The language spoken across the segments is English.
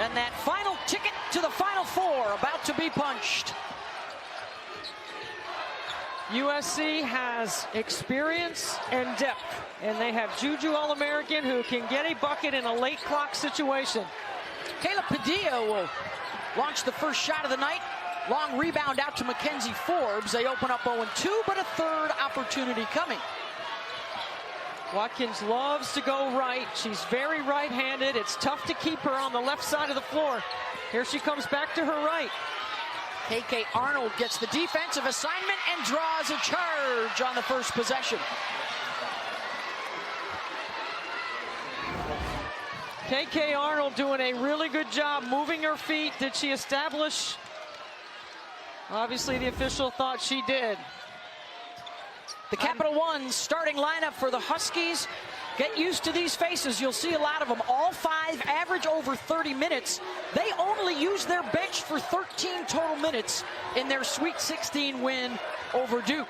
And that final ticket to the Final Four about to be punched. USC has experience and depth, and they have Juju All-American who can get a bucket in a late clock situation. Caleb Padilla will launch the first shot of the night. Long rebound out to Mackenzie Forbes. They open up 0-2, but a third opportunity coming. Watkins loves to go right. She's very right-handed. It's tough to keep her on the left side of the floor. Here she comes back to her right. KK Arnold gets the defensive assignment and draws a charge on the first possession. KK Arnold doing a really good job moving her feet. Did she establish? Obviously, the official thought she did. The Capital One starting lineup for the Huskies. Get used to these faces. You'll see a lot of them. All five average over 30 minutes. They only use their bench for 13 total minutes in their Sweet 16 win over Duke.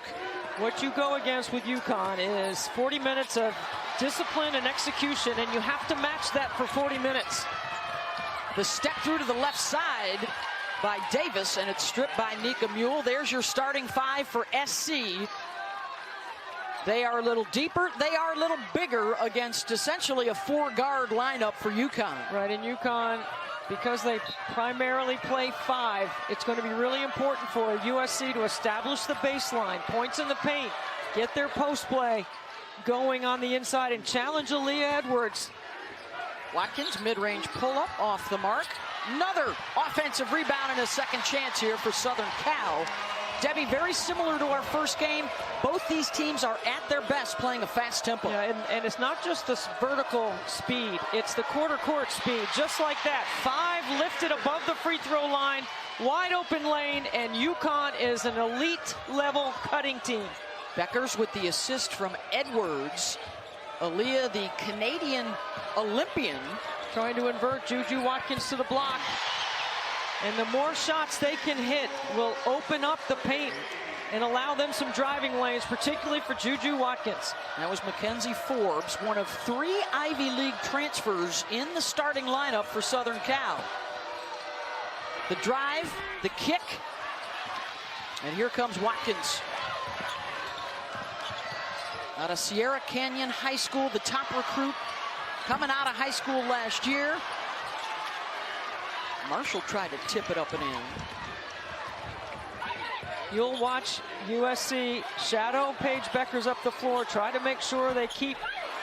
What you go against with UConn is 40 minutes of discipline and execution, and you have to match that for 40 minutes. The step through to the left side by Davis, and it's stripped by Nika Mule. There's your starting five for SC. They are a little deeper. They are a little bigger against essentially a four-guard lineup for UConn. Right, in UConn, because they primarily play five, it's going to be really important for USC to establish the baseline, points in the paint, get their post play going on the inside, and challenge Aaliyah Edwards. Watkins, mid-range pull-up off the mark. Another offensive rebound and a second chance here for Southern Cal. Debbie, very similar to our first game. Both these teams are at their best playing a fast tempo. Yeah, and it's not just this vertical speed, it's the quarter court speed. Just like that, five lifted above the free throw line, wide open lane, and UConn is an elite level cutting team. Beckers with the assist from Edwards. Aaliyah, the Canadian Olympian. Trying to invert Juju Watkins to the block. And the more shots they can hit will open up the paint and allow them some driving lanes, particularly for Juju Watkins. That was Mackenzie Forbes, one of 3 Ivy League transfers in the starting lineup for Southern Cal. The drive, the kick, and here comes Watkins. Out of Sierra Canyon High School, the top recruit coming out of high school last year. Marshall tried to tip it up and in. You'll watch USC shadow Paige Beckers up the floor, try to make sure they keep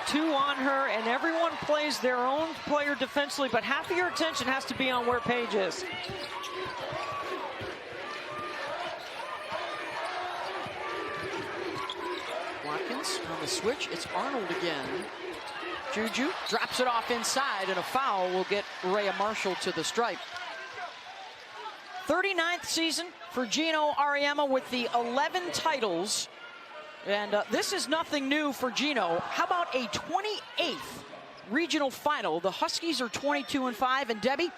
2 on her, and everyone plays their own player defensively, but half of your attention has to be on where Paige is. Watkins on the switch, it's Arnold again. Juju drops it off inside, and a foul will get Rhea Marshall to the stripe. 39th season for Gino Auriemma with the 11 titles. And this is nothing new for Gino. How about a 28th regional final? The Huskies are 22-5, and Debbie,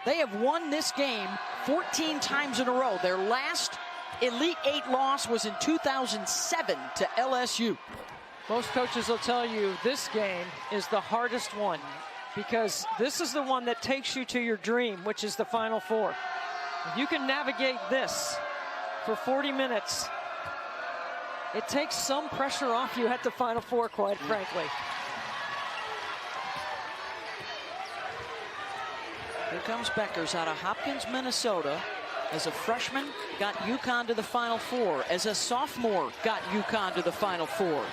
they have won this game 14 times in a row. Their last Elite 8 loss was in 2007 to LSU. Most coaches will tell you this game is the hardest one, because this is the one that takes you to your dream, which is the Final Four. If you can navigate this for 40 minutes, it takes some pressure off you at the Final Four, quite frankly. Here comes Beckers out of Hopkins, Minnesota. As a freshman, got UConn to the Final Four. As a sophomore, got UConn to the Final Four.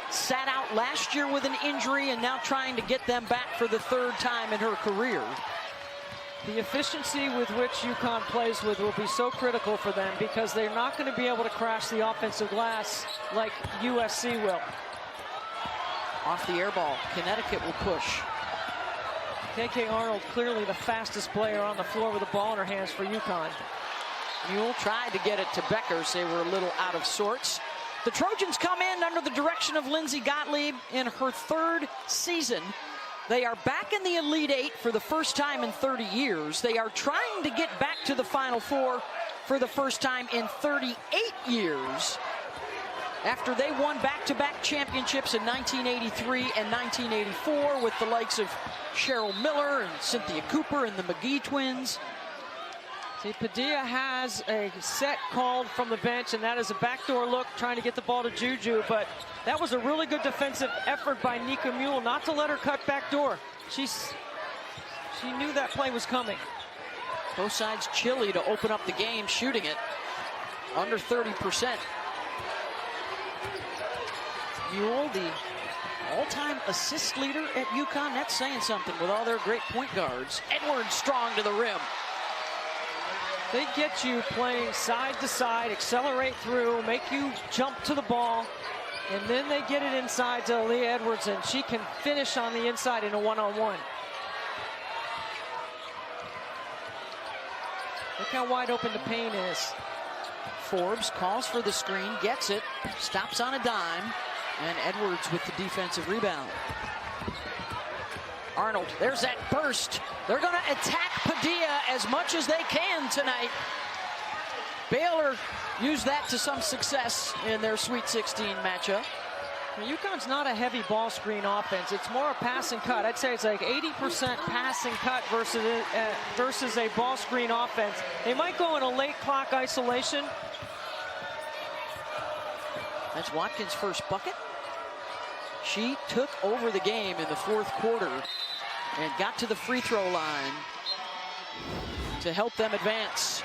Sat out last year with an injury and now trying to get them back for the 3rd time in her career. The efficiency with which UConn plays with will be so critical for them, because they're not going to be able to crash the offensive glass like USC will. Off the air ball, Connecticut will push. KK Arnold, clearly the fastest player on the floor with the ball in her hands for UConn. Mule tried to get it to Beckers. They were a little out of sorts. The Trojans come in under the direction of Lindsey Gottlieb in her 3rd season. They are back in the Elite 8 for the first time in 30 years. They are trying to get back to the Final Four for the first time in 38 years. after they won back-to-back championships in 1983 and 1984 with the likes of Cheryl Miller and Cynthia Cooper and the McGee twins. See, Padilla has a set called from the bench, and that is a backdoor look trying to get the ball to Juju, but that was a really good defensive effort by Nika Mule not to let her cut backdoor. She knew that play was coming. Both sides chilly to open up the game, shooting it under 30%. Mule, the all-time assist leader at UConn. That's saying something with all their great point guards. Edwards strong to the rim. They get you playing side to side, accelerate through, make you jump to the ball, and then they get it inside to Aaliyah Edwards, and she can finish on the inside in a one-on-one. Look how wide open the paint is. Forbes calls for the screen, gets it, stops on a dime, and Edwards with the defensive rebound. Arnold, there's that burst. They're going to attack Padilla as much as they can tonight. Baylor used that to some success in their Sweet 16 matchup. Now, UConn's not a heavy ball screen offense. It's more a pass and cut. I'd say it's like 80% pass and cut versus a ball screen offense. They might go in a late clock isolation. That's Watkins' first bucket. She took over the game in the fourth quarter and got to the free throw line to help them advance.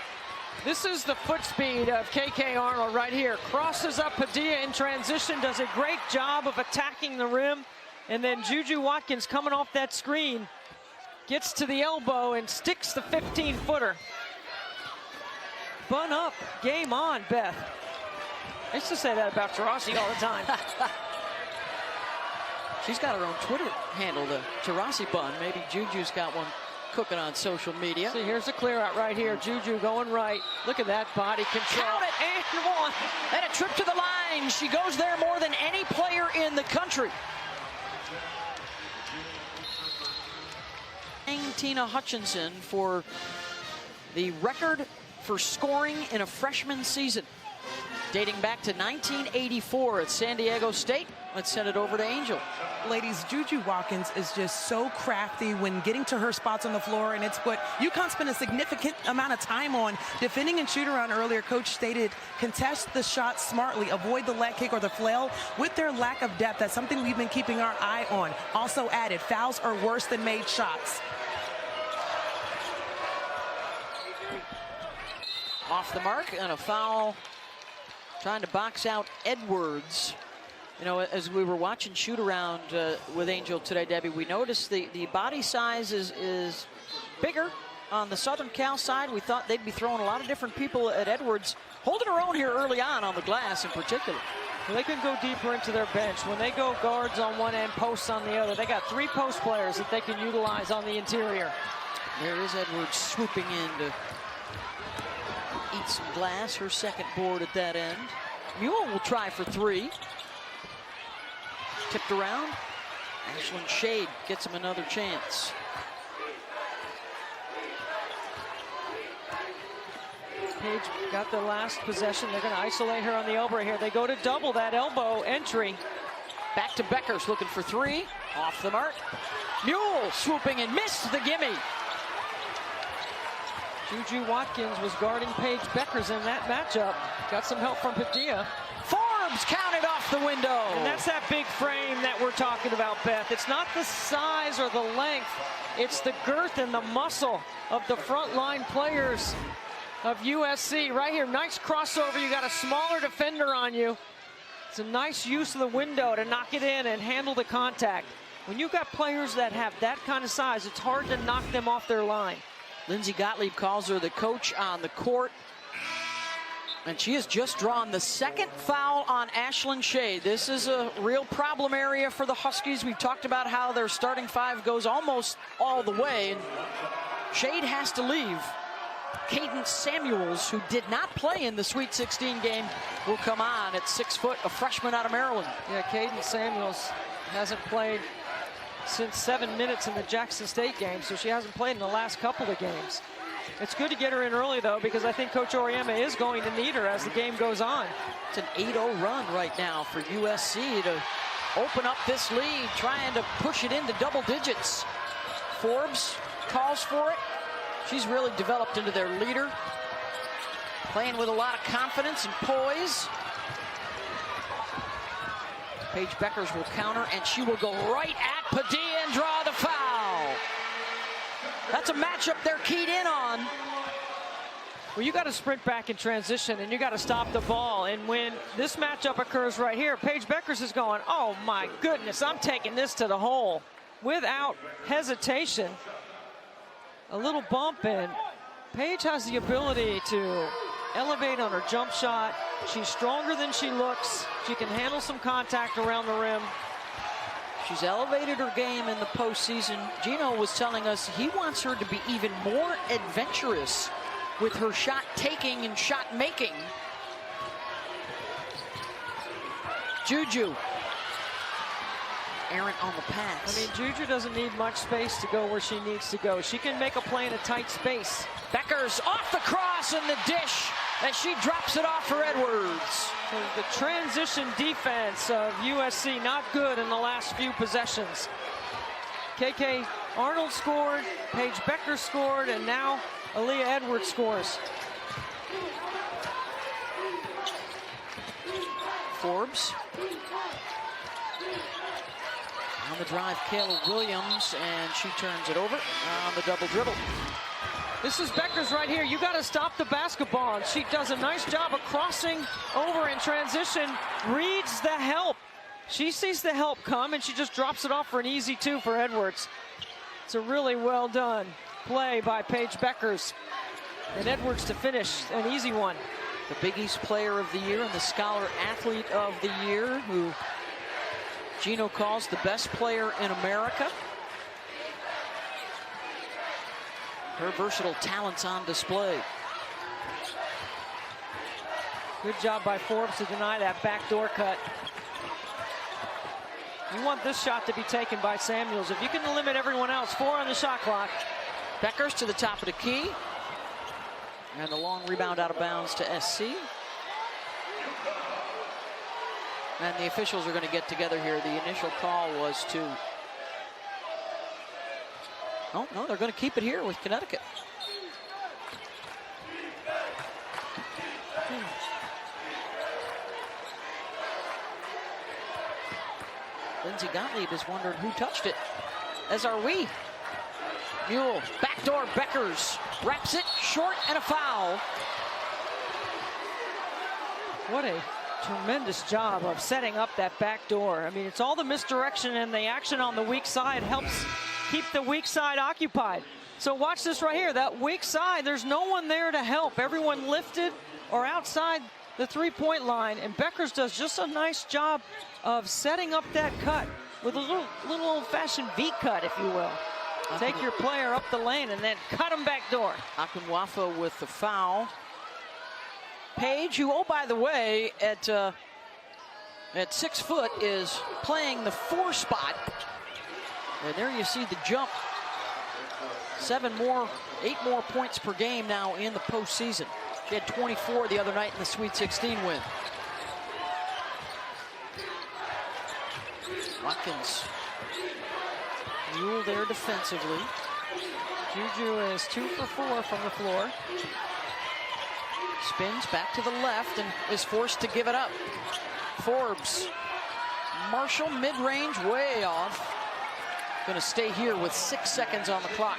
This is the foot speed of KK Arnold right here. Crosses up Padilla in transition, does a great job of attacking the rim. And then Juju Watkins coming off that screen, gets to the elbow and sticks the 15-footer. Bun up, game on, Beth. I used to say that about Taurasi all the time. She's got her own Twitter handle, the Taurasi bun. Maybe Juju's got one cooking on social media. See, here's a clear out right here. Juju going right. Look at that body control. Count it, and one. And a trip to the line. She goes there more than any player in the country. Tina Hutchinson for the record for scoring in a freshman season, dating back to 1984 at San Diego State. Let's send it over to Angel. Ladies, Juju Watkins is just so crafty when getting to her spots on the floor, and it's what UConn spent a significant amount of time on. Defending and shoot around earlier, coach stated, contest the shot smartly, avoid the leg kick or the flail. With their lack of depth, that's something we've been keeping our eye on. Also added, fouls are worse than made shots. Off the mark and a foul, trying to box out Edwards. You know, as we were watching shoot around with Angel today, Debbie, we noticed the body size is bigger on the Southern Cal side. We thought they'd be throwing a lot of different people at Edwards, holding her own here early on the glass in particular. Well, they can go deeper into their bench. When they go guards on one end, posts on the other, they got 3 post players that they can utilize on the interior. There is Edwards swooping in to eat some glass, her second board at that end. Mule will try for 3. Tipped around. Ashlyn Shade gets him another chance. Page got the last possession. They're going to isolate her on the elbow here. They go to double that elbow entry. Back to Beckers looking for 3. Off the mark. Mule swooping and missed the gimme. Juju Watkins was guarding Paige Beckers in that matchup. Got some help from Padilla. Forbes counted off the window. And that's that big frame that we're talking about, Beth. It's not the size or the length. It's the girth and the muscle of the front line players of USC. Right here, nice crossover. You got a smaller defender on you. It's a nice use of the window to knock it in and handle the contact. When you've got players that have that kind of size, it's hard to knock them off their line. Lindsey Gottlieb calls her the coach on the court. And she has just drawn the second foul on Ashlyn Shade. This is a real problem area for the Huskies. We've talked about how their starting 5 goes almost all the way. And Shade has to leave. Cadence Samuels, who did not play in the Sweet 16 game, will come on at 6 foot, a freshman out of Maryland. Yeah, Cadence Samuels hasn't played since 7 minutes in the Jackson State game, so she hasn't played in the last couple of games. It's good to get her in early, though, because I think Coach Auriemma is going to need her as the game goes on. It's an 8-0 run right now for USC to open up this lead, trying to push it into double digits. Forbes calls for it. She's really developed into their leader, playing with a lot of confidence and poise. Paige Beckers will counter, and she will go right at Padilla and draw the foul. That's a matchup they're keyed in on. Well, you got to sprint back in transition, and you got to stop the ball. And when this matchup occurs right here, Paige Beckers is going, oh my goodness, I'm taking this to the hole without hesitation. A little bump, and Paige has the ability to elevate on her jump shot. She's stronger than she looks. She can handle some contact around the rim. She's elevated her game in the postseason. Gino was telling us he wants her to be even more adventurous with her shot taking and shot making. Juju. Errant on the pass. I mean, Juju doesn't need much space to go where she needs to go. She can make a play in a tight space. Beckers off the cross and the dish as she drops it off for Edwards. So the transition defense of USC not good in the last few possessions. KK Arnold scored, Paige Beckers scored, and now Aaliyah Edwards scores. Forbes. On the drive, Kayla Williams, and she turns it over on the double dribble. This is Beckers right here. You got to stop the basketball. And she does a nice job of crossing over in transition, reads the help. She sees the help come, and she just drops it off for an easy two for Edwards. It's a really well done play by Paige Beckers. And Edwards to finish, an easy one. The Big East Player of the Year and the Scholar Athlete of the Year, who Gino calls the best player in America. Her versatile talents on display. Good job by Forbes to deny that backdoor cut. You want this shot to be taken by Samuels. If you can limit everyone else, 4 on the shot clock. Beckers to the top of the key. And the long rebound out of bounds to SC. And the officials are going to get together here. The initial call was to... Oh, no, they're going to keep it here with Connecticut. Lindsey Gottlieb is wondering who touched it, as are we. Mule, backdoor Beckers, wraps it short and a foul. What a tremendous job of setting up that back door. I mean, it's all the misdirection, and the action on the weak side helps keep the weak side occupied. So watch this right here. That weak side, there's no one there to help. Everyone lifted or outside the three-point line, and Beckers does just a nice job of setting up that cut with a little old-fashioned V-cut, if you will. Take your player up the lane and then cut him back door. Akinwafa with the foul. Paige, who, oh, by the way, at 6 foot, is playing the 4 spot. And there you see the jump. 8 more points per game now in the postseason. She had 24 the other night in the Sweet 16 win. Watkins, Mule there defensively. Juju is 2 for 4 from the floor. Spins back to the left and is forced to give it up. Forbes. Marshall mid-range, way off. Going to stay here with 6 seconds on the clock.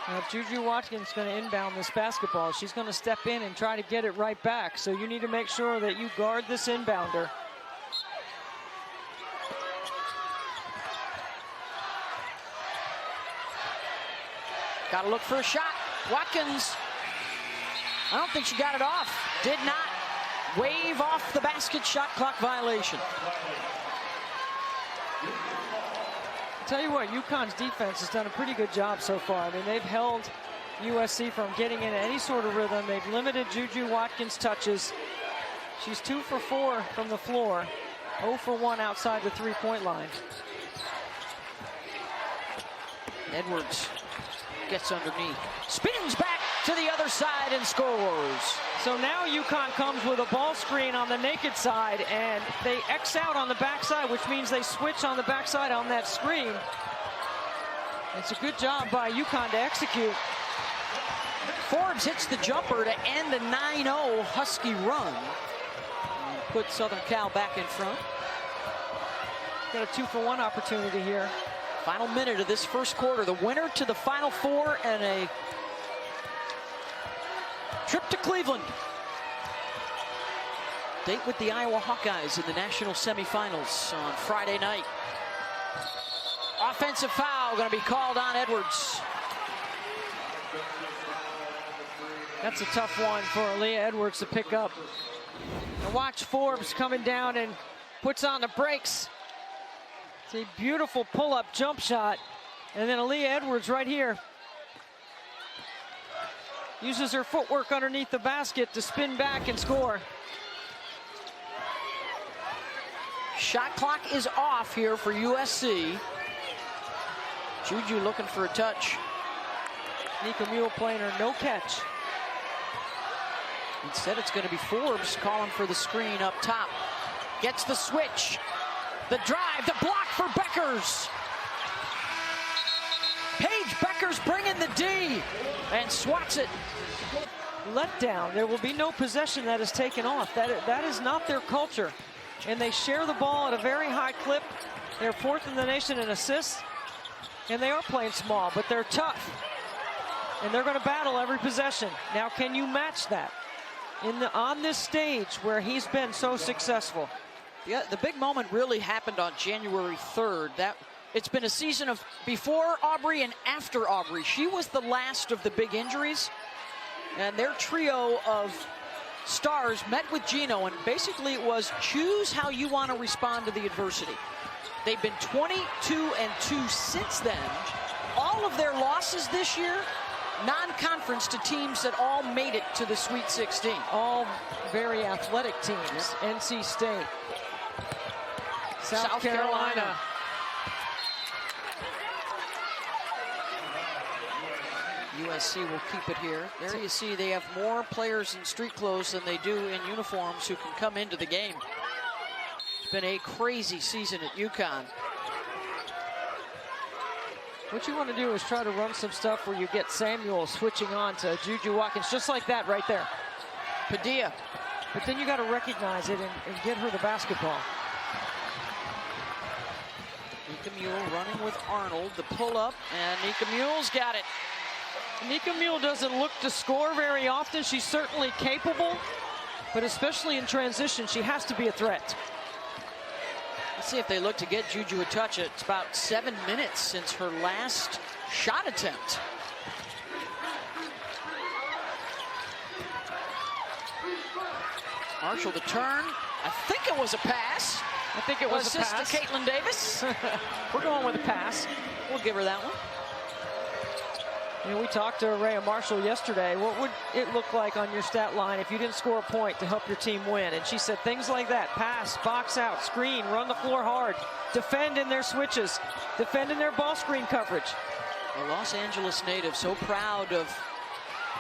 Now, Juju Watkins is going to inbound this basketball. She's going to step in and try to get it right back. So you need to make sure that you guard this inbounder. Got to look for a shot. Watkins, I don't think she got it off. Did not wave off the basket. Shot clock violation. I'll tell you what, UConn's defense has done a pretty good job so far. I mean, they've held USC from getting into any sort of rhythm. They've limited Juju Watkins' touches. She's 2 for 4 from the floor, 0 for 1 outside the three-point line. Edwards gets underneath, spins back to the other side and scores. So now UConn comes with a ball screen on the naked side, and they X out on the backside, which means they switch on the backside on that screen. It's a good job by UConn to execute. Forbes hits the jumper to end a 9-0 Husky run. And put Southern Cal back in front. Got a 2-for-1 opportunity here. Final minute of this first quarter. The winner to the Final Four and a trip to Cleveland. Date with the Iowa Hawkeyes in the national semifinals on Friday night. Offensive foul going to be called on Edwards. That's a tough one for Aaliyah Edwards to pick up. And watch Forbes coming down and puts on the brakes. It's a beautiful pull-up jump shot. And then Aaliyah Edwards right here uses her footwork underneath the basket to spin back and score. Shot clock is off here for USC. Juju looking for a touch. Nika Mule playing her no catch. Instead, it's going to be Forbes calling for the screen up top. Gets the switch. The drive, the block for Beckers. Paige Beckers bringing the D and swats it. Letdown. There will be no possession that is taken off. That is not their culture. And they share the ball at a very high clip. They're fourth in the nation in assists. And they are playing small, but they're tough. And they're going to battle every possession. Now, can you match that on this stage where he's been so successful? Yeah, the big moment really happened on January 3rd. It's been a season of before Aubrey and after Aubrey. She was the last of the big injuries. And their trio of stars met with Gino, and basically it was choose how you want to respond to the adversity. They've been 22-2 since then. All of their losses this year, non-conference to teams that all made it to the Sweet 16. All very athletic teams. Yeah. NC State. South Carolina. USC will keep it here. There you see they have more players in street clothes than they do in uniforms who can come into the game. It's been a crazy season at UConn. What you want to do is try to run some stuff where you get Samuel switching on to Juju Watkins, just like that right there. Padilla. But then you got to recognize it and get her the basketball. Nika Mule running with Arnold, the pull-up, and Nika Mule's got it. Nika Mule doesn't look to score very often. She's certainly capable, but especially in transition, she has to be a threat. Let's see if they look to get Juju a touch. It's about 7 minutes since her last shot attempt. Marshall the turn. I think it was a pass. I think it was a pass. Assist to Caitlin Davis. We're going with a pass. We'll give her that one. You know, we talked to Rhea Marshall yesterday. What would it look like on your stat line if you didn't score a point to help your team win? And she said things like that: pass, box out, screen, run the floor hard, defend in their switches, defend in their ball screen coverage. A Los Angeles native so proud of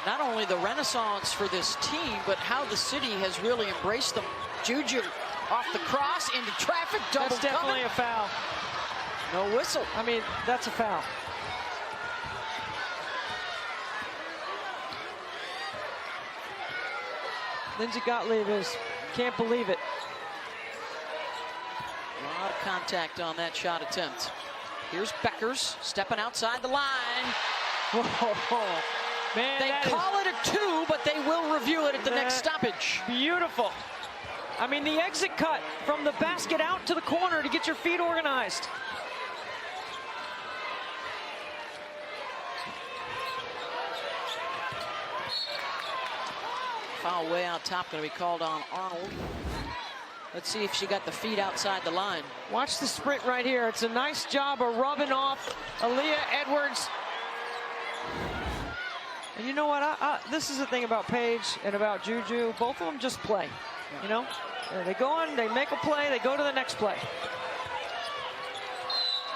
not only the renaissance for this team, but how the city has really embraced them. Juju off the cross into traffic, double That's definitely coming. a foul. No whistle. I mean, that's a foul. Lindsey Gottlieb can't believe it. A lot of contact on that shot attempt. Here's Beckers stepping outside the line. Whoa, man, they call it a 2, but they will review it at the next stoppage. Beautiful. I mean, the exit cut from the basket out to the corner to get your feet organized. Foul way out top going to be called on Arnold. Let's see if she got the feet outside the line. Watch the sprint right here. It's a nice job of rubbing off Aaliyah Edwards. And you know what? This is the thing about Paige and about Juju. Both of them just play. You know? They go on, they make a play, they go to the next play.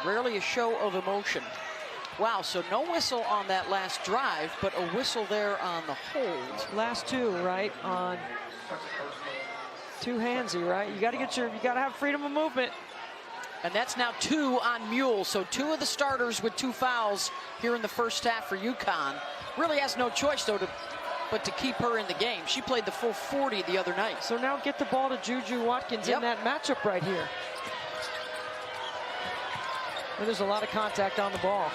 Rarely a show of emotion. Wow, so no whistle on that last drive, but a whistle there on the hold. Last two, right, on two-handsy, right? You got to have freedom of movement. And that's now 2 on Mule. So 2 of the starters with 2 fouls here in the first half for UConn. Really has no choice, though, but to keep her in the game. She played the full 40 the other night. So now get the ball to Juju Watkins in that matchup right here. And there's a lot of contact on the ball.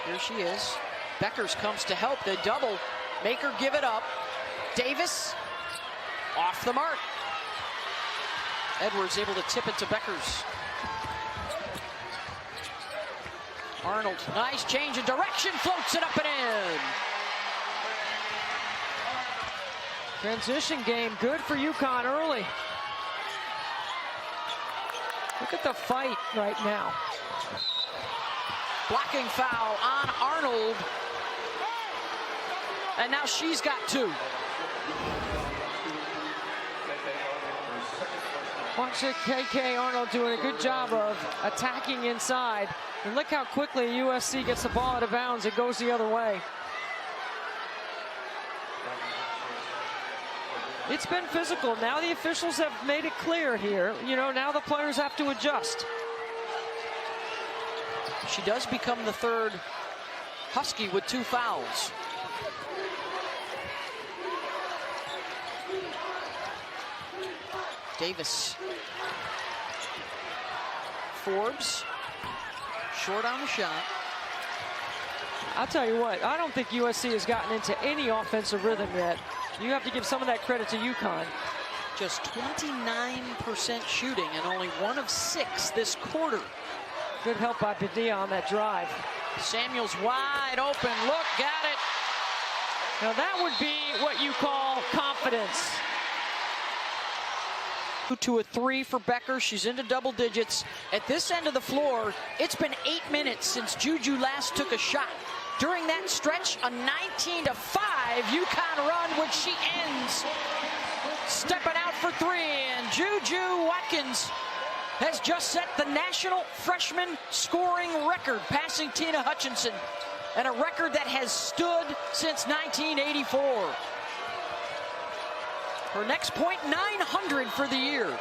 Here she is. Beckers comes to help. The double. Make her give it up. Davis off the mark. Edwards able to tip it to Beckers. Arnold, nice change of direction, floats it up and in. Transition game, good for UConn early. Look at the fight right now. Blocking foul on Arnold. And now she's got 2. Watch KK Arnold doing a good job of attacking inside. And look how quickly USC gets the ball out of bounds. It goes the other way. It's been physical. Now the officials have made it clear here. You know, now the players have to adjust. She does become the 3rd Husky with 2 fouls. Davis. Forbes. Short on the shot. I'll tell you what, I don't think USC has gotten into any offensive rhythm yet. You have to give some of that credit to UConn. Just 29% shooting and only 1 of 6 this quarter. Good help by Padilla on that drive. Samuels wide open. Look, got it. Now that would be what you call confidence. To a 3 for Becker. She's into double digits. At this end of the floor, it's been 8 minutes since Juju last took a shot. During that stretch, a 19-5 UConn run, which she ends stepping out for 3. And Juju Watkins has just set the national freshman scoring record, passing Tina Hutchinson, and a record that has stood since 1984. Her next point, 900 for the year.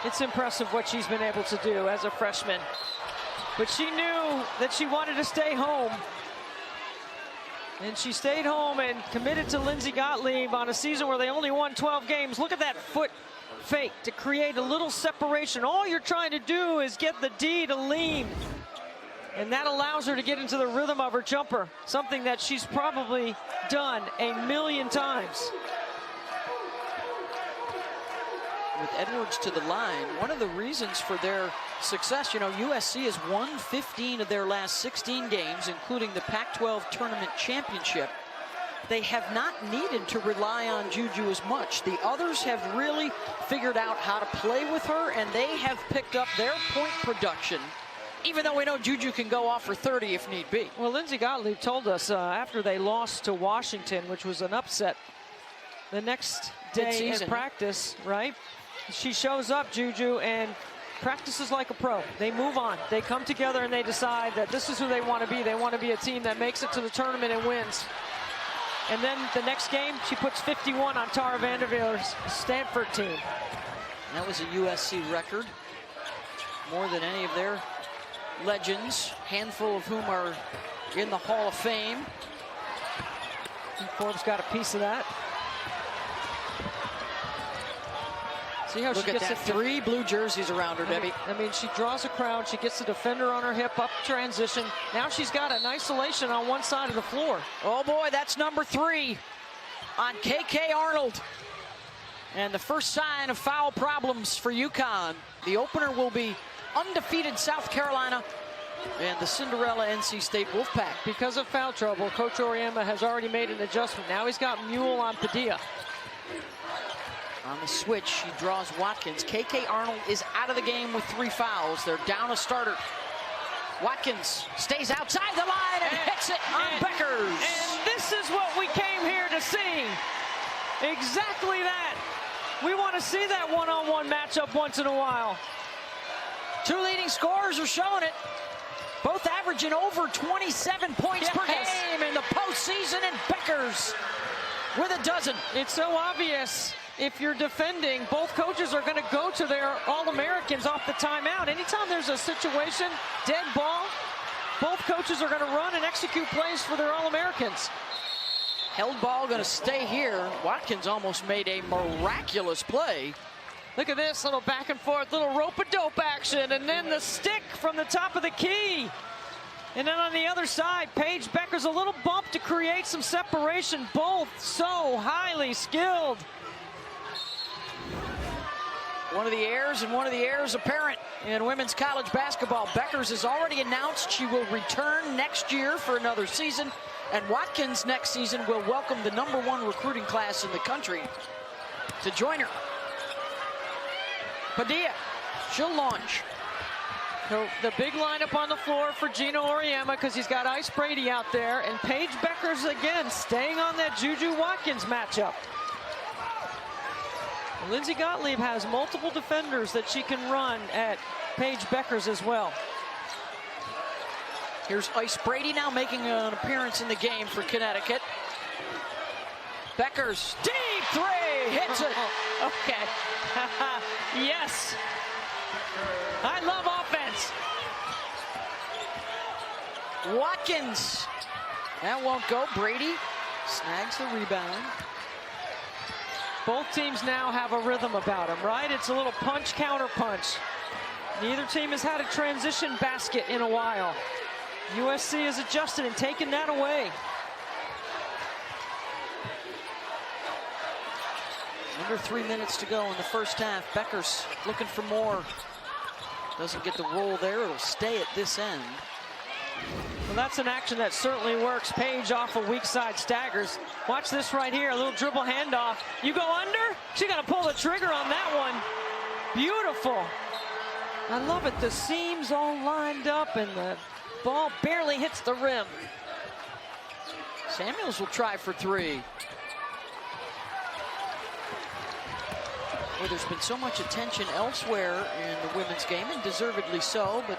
It's impressive what she's been able to do as a freshman. But she knew that she wanted to stay home. And she stayed home and committed to Lindsey Gottlieb on a season where they only won 12 games. Look at that foot fake to create a little separation. All you're trying to do is get the D to lean. And that allows her to get into the rhythm of her jumper, something that she's probably done a million times. With Edwards to the line, one of the reasons for their success, you know, USC has won 15 of their last 16 games, including the Pac-12 tournament championship. They have not needed to rely on Juju as much. The others have really figured out how to play with her, and they have picked up their point production, even though we know Juju can go off for 30 if need be. Well, Lindsey Gottlieb told us after they lost to Washington, which was an upset, the next day in practice, right? She shows up, Juju, and practices like a pro. They move on. They come together and they decide that this is who they want to be. They want to be a team that makes it to the tournament and wins. And then the next game, she puts 51 on Tara Vanderveer's Stanford team. That was a USC record. More than any of their legends, handful of whom are in the Hall of Fame. And Forbes got a piece of that. See how Look she at gets that, 3 blue jerseys around her, Debbie. I mean, she draws a crowd. She gets the defender on her hip, up transition. Now she's got an isolation on one side of the floor. Oh, boy, that's number 3 on KK Arnold. And the first sign of foul problems for UConn. The opener will be undefeated South Carolina and the Cinderella NC State Wolfpack. Because of foul trouble, Coach Auriemma has already made an adjustment. Now he's got Mule on Padilla. On the switch, she draws Watkins. KK Arnold is out of the game with 3 fouls. They're down a starter. Watkins stays outside the line and hits it on Beckers. And this is what we came here to see. Exactly that. We want to see that one-on-one matchup once in a while. 2 leading scorers are showing it. Both averaging over 27 points per game in the postseason, and Beckers with a dozen. It's so obvious. If you're defending, both coaches are going to go to their All-Americans off the timeout. Anytime there's a situation, dead ball, both coaches are going to run and execute plays for their All-Americans. Held ball going to stay here. Watkins almost made a miraculous play. Look at this little back and forth, little rope-a-dope action, and then the stick from the top of the key. And then on the other side, Paige Becker's a little bump to create some separation. Both so highly skilled. One of the heirs and one of the heirs apparent in women's college basketball. Beckers has already announced she will return next year for another season. And Watkins next season will welcome the #1 recruiting class in the country to join her. Padilla, she'll launch. So the big lineup on the floor for Gino Auriemma because he's got Ice Brady out there. And Paige Becker's again staying on that Juju Watkins matchup. Lindsey Gottlieb has multiple defenders that she can run at Paige Becker's as well. Here's Ice Brady now making an appearance in the game for Connecticut. Becker's deep three, hits it. Okay. Yes. I love offense. Watkins. That won't go. Brady snags the rebound. Both teams now have a rhythm about them, right? It's a little punch, counter punch. Neither team has had a transition basket in a while. USC has adjusted and taken that away. Under 3 minutes to go in the first half. Becker's looking for more. Doesn't get the roll there. It'll stay at this end. Well, that's an action that certainly works. Paige off a weak side staggers. Watch this right here, a little dribble handoff. You go under, she got to pull the trigger on that one. Beautiful. I love it. The seams all lined up and the ball barely hits the rim. Samuels will try for three. Well, there's been so much attention elsewhere in the women's game, and deservedly so, but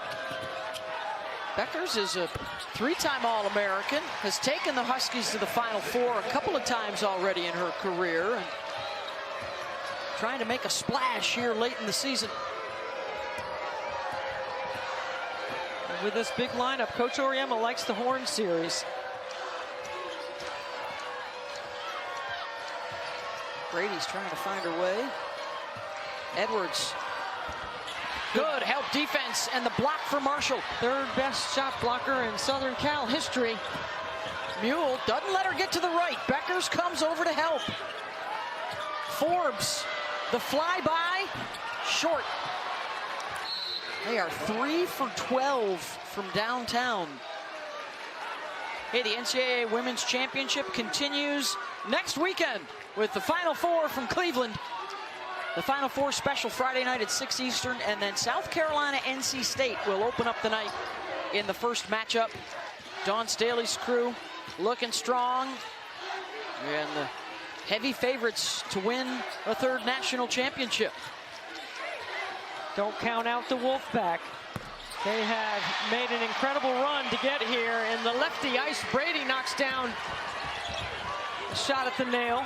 Beckers is a three-time All-American, has taken the Huskies to the Final Four a couple of times already in her career, and trying to make a splash here late in the season. And with this big lineup, Coach Auriemma likes the Horn series. Brady's trying to find her way. Edwards. Good help defense, and the block for Marshall. Third best shot blocker in Southern Cal history. Mule doesn't let her get to the right. Beckers comes over to help. Forbes, the flyby, short. They are 3 for 12 from downtown. Hey, the NCAA Women's Championship continues next weekend with the Final Four from Cleveland. The Final Four special Friday night at 6 Eastern, and then South Carolina, NC State will open up the night in the first matchup. Dawn Staley's crew looking strong, and the heavy favorites to win a third national championship. Don't count out the Wolfpack. They have made an incredible run to get here, and the lefty Ice Brady knocks down a shot at the nail.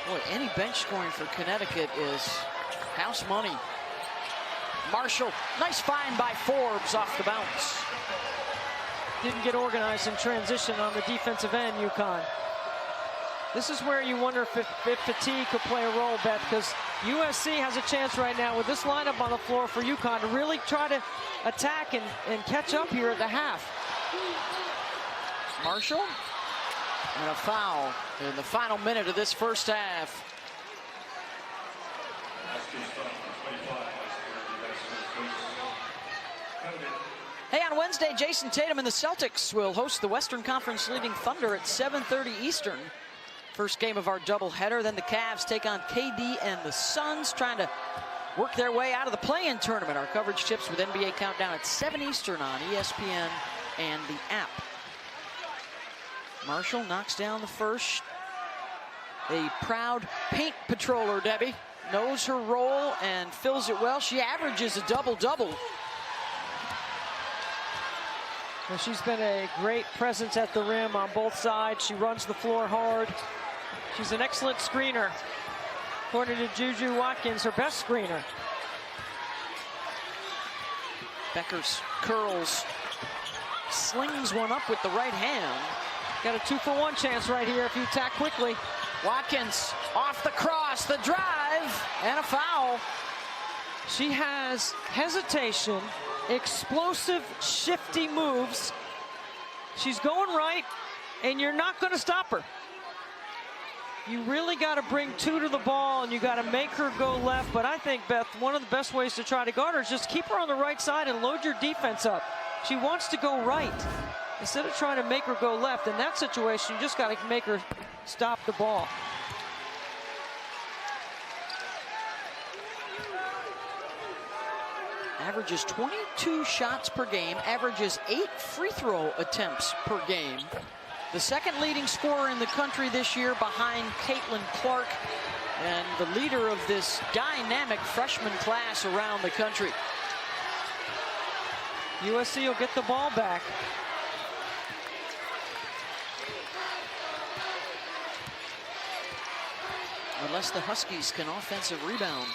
Boy, any bench scoring for Connecticut is house money. Marshall, nice find by Forbes off the bounce. Didn't get organized in transition on the defensive end, UConn. This is where you wonder if fatigue could play a role, Beth, because USC has a chance right now with this lineup on the floor for UConn to really try to attack and catch up here at the half. Marshall, and a foul in the final minute of this first half. Hey, on Wednesday, Jason Tatum and the Celtics will host the Western Conference leading Thunder at 7:30 Eastern. First game of our doubleheader. Then the Cavs take on KD and the Suns, trying to work their way out of the play-in tournament. Our coverage tips with NBA Countdown at 7 Eastern on ESPN and the app. Marshall knocks down the first. A proud paint patroller, Debbie. Knows her role and fills it well. She averages a double-double. And she's been a great presence at the rim on both sides. She runs the floor hard. She's an excellent screener. According to Juju Watkins, her best screener. Beckers curls, slings one up with the right hand. Got a 2-for-1 chance right here if you attack quickly. Watkins off the cross, the drive, and a foul. She has hesitation, explosive, shifty moves. She's going right, and you're not going to stop her. You really got to bring two to the ball, and you got to make her go left. But I think, Beth, one of the best ways to try to guard her is just keep her on the right side and load your defense up. She wants to go right instead of trying to make her go left. In that situation, you just got to make her stop the ball. Averages 22 shots per game, averages 8 free throw attempts per game. The second leading scorer in the country this year behind Caitlin Clark, and the leader of this dynamic freshman class around the country. USC will get the ball back. Unless the Huskies can offensive rebound.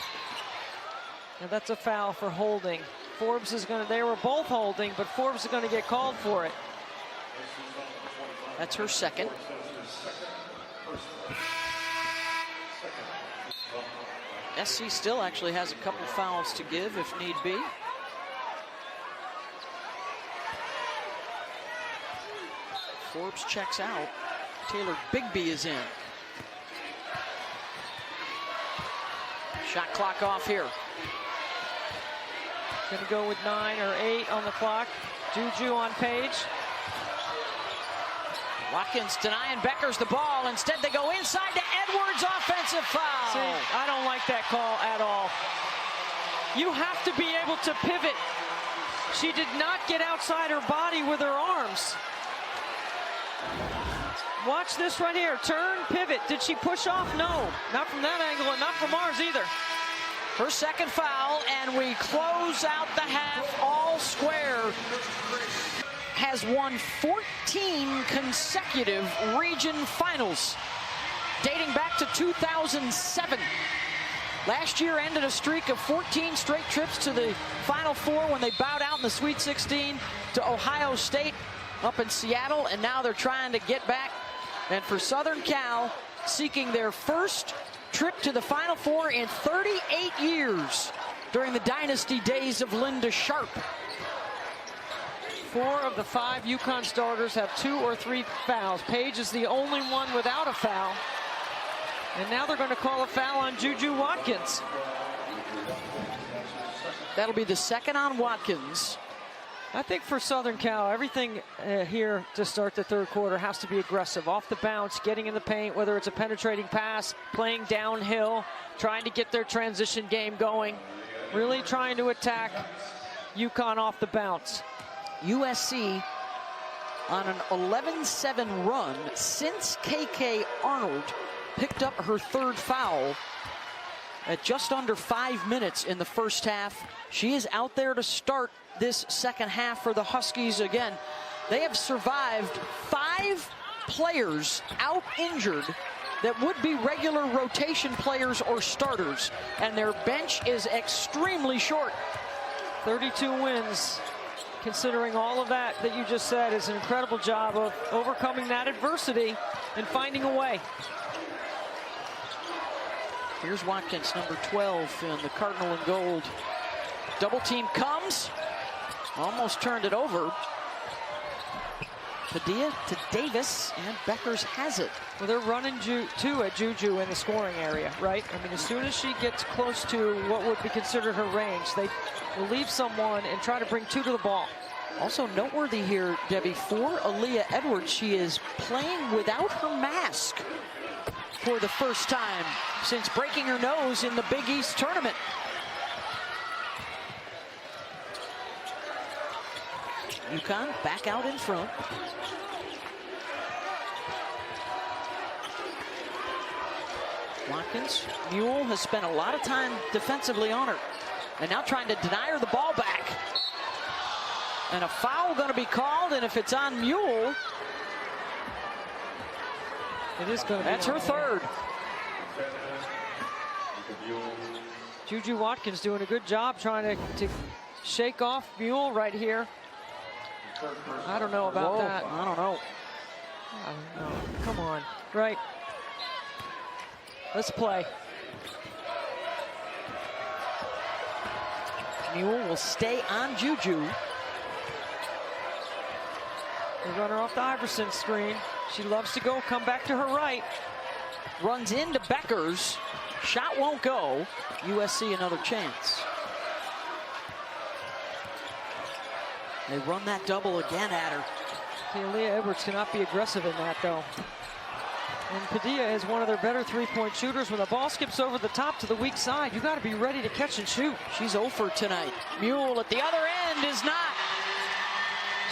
And that's a foul for holding. Forbes is going to, they were both holding, but Forbes is going to get called for it. That's her second. SC still actually has a couple fouls to give if need be. Forbes checks out. Taylor Bigby is in. Shot clock off here. Going to go with 9 or 8 on the clock. Juju on Page. Watkins denying Beckers the ball. Instead, they go inside to Edwards. Offensive foul. See, I don't like that call at all. You have to be able to pivot. She did not get outside her body with her arms. Watch this right here. Turn, pivot. Did she push off? No. Not from that angle and not from ours either. Her second foul, and we close out the half all square. Has won 14 consecutive region finals, dating back to 2007. Last year ended a streak of 14 straight trips to the Final Four when they bowed out in the Sweet 16 to Ohio State up in Seattle, and now they're trying to get back. And for Southern Cal, seeking their first trip to the Final Four in 38 years during the dynasty days of Linda Sharp. 4 of the 5 UConn starters have 2 or 3 fouls. Page is the only one without a foul. And now they're going to call a foul on Juju Watkins. That'll be the second on Watkins. I think for Southern Cal, everything here to start the third quarter has to be aggressive. Off the bounce, getting in the paint, whether it's a penetrating pass, playing downhill, trying to get their transition game going, really trying to attack UConn off the bounce. USC on an 11-7 run since KK Arnold picked up her third foul at just under 5 minutes in the first half. She is out there to start this second half for the Huskies again. They have survived 5 players out injured that would be regular rotation players or starters, and their bench is extremely short. 32 wins. Considering all of that you just said, is an incredible job of overcoming that adversity and finding a way. Here's Watkins, number 12 in the Cardinal and Gold. Double team comes. Almost turned it over. Padilla to Davis, and Beckers has it. Well, they're running two at Juju in the scoring area, right? I mean, as soon as she gets close to what would be considered her range, they will leave someone and try to bring 2 to the ball. Also noteworthy here, Debbie, for Aaliyah Edwards, she is playing without her mask for the first time since breaking her nose in the Big East tournament. UConn back out in front. Watkins, Mule has spent a lot of time defensively on her, and now trying to deny her the ball back. And a foul going to be called, and if it's on Mule, it is going to be. That's her third. Juju Watkins doing a good job trying to shake off Mule right here. I don't know about that. I don't know. I don't know. Come on. Right. Let's play. Mule will stay on Juju. They run her off the Iverson screen. She loves to go, come back to her right. Runs into Beckers. Shot won't go. USC another chance. They run that double again at her. Aaliyah Edwards cannot be aggressive in that, though. And Padilla is one of their better three-point shooters. When the ball skips over the top to the weak side, you got to be ready to catch and shoot. She's 0 for tonight. Mule at the other end is not.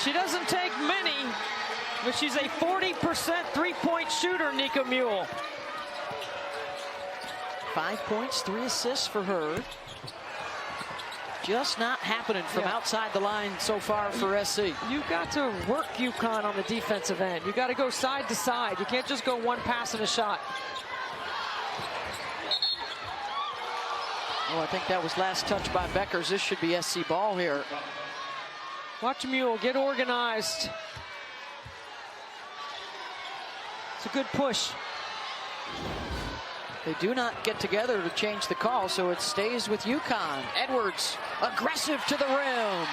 She doesn't take many, but she's a 40% three-point shooter, Nika Mule. 5 points, 3 assists for her. Just not happening from outside the line so far for SC. You got to work UConn on the defensive end. You got to go side to side. You can't just go one pass and a shot. Oh, I think that was last touch by Beckers. This should be SC ball here. Watch Mule get organized. It's a good push. They do not get together to change the call, so it stays with UConn. Edwards, aggressive to the rim.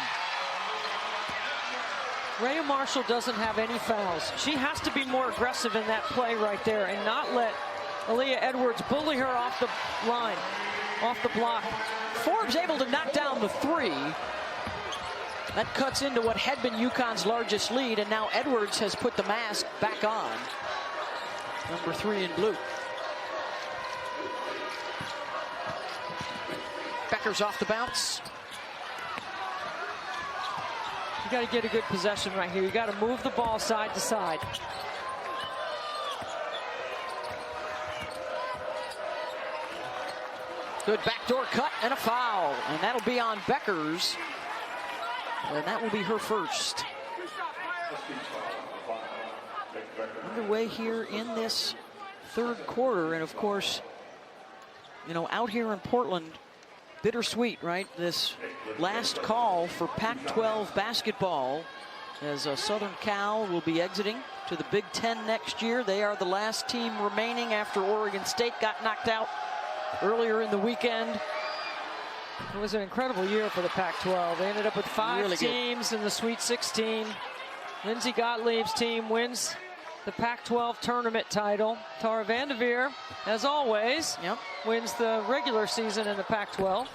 Rhea Marshall doesn't have any fouls. She has to be more aggressive in that play right there and not let Aaliyah Edwards bully her off the line, off the block. Forbes able to knock down the three. That cuts into what had been UConn's largest lead, and now Edwards has put the mask back on. Number 3 in blue. Beckers off the bounce. You got to get a good possession right here. You got to move the ball side to side. Good backdoor cut and a foul, and that'll be on Beckers, and that will be her first. Underway here in this third quarter, and of course, you know, out here in Portland, bittersweet, right? This last call for Pac-12 basketball, as Southern Cal will be exiting to the Big Ten next year. They are the last team remaining after Oregon State got knocked out earlier in the weekend. It was an incredible year for the Pac-12. They ended up with 5 teams in the Sweet 16. Lindsey Gottlieb's team wins the Pac-12 tournament title. Tara Vanderveer, as always, wins the regular season in the Pac-12.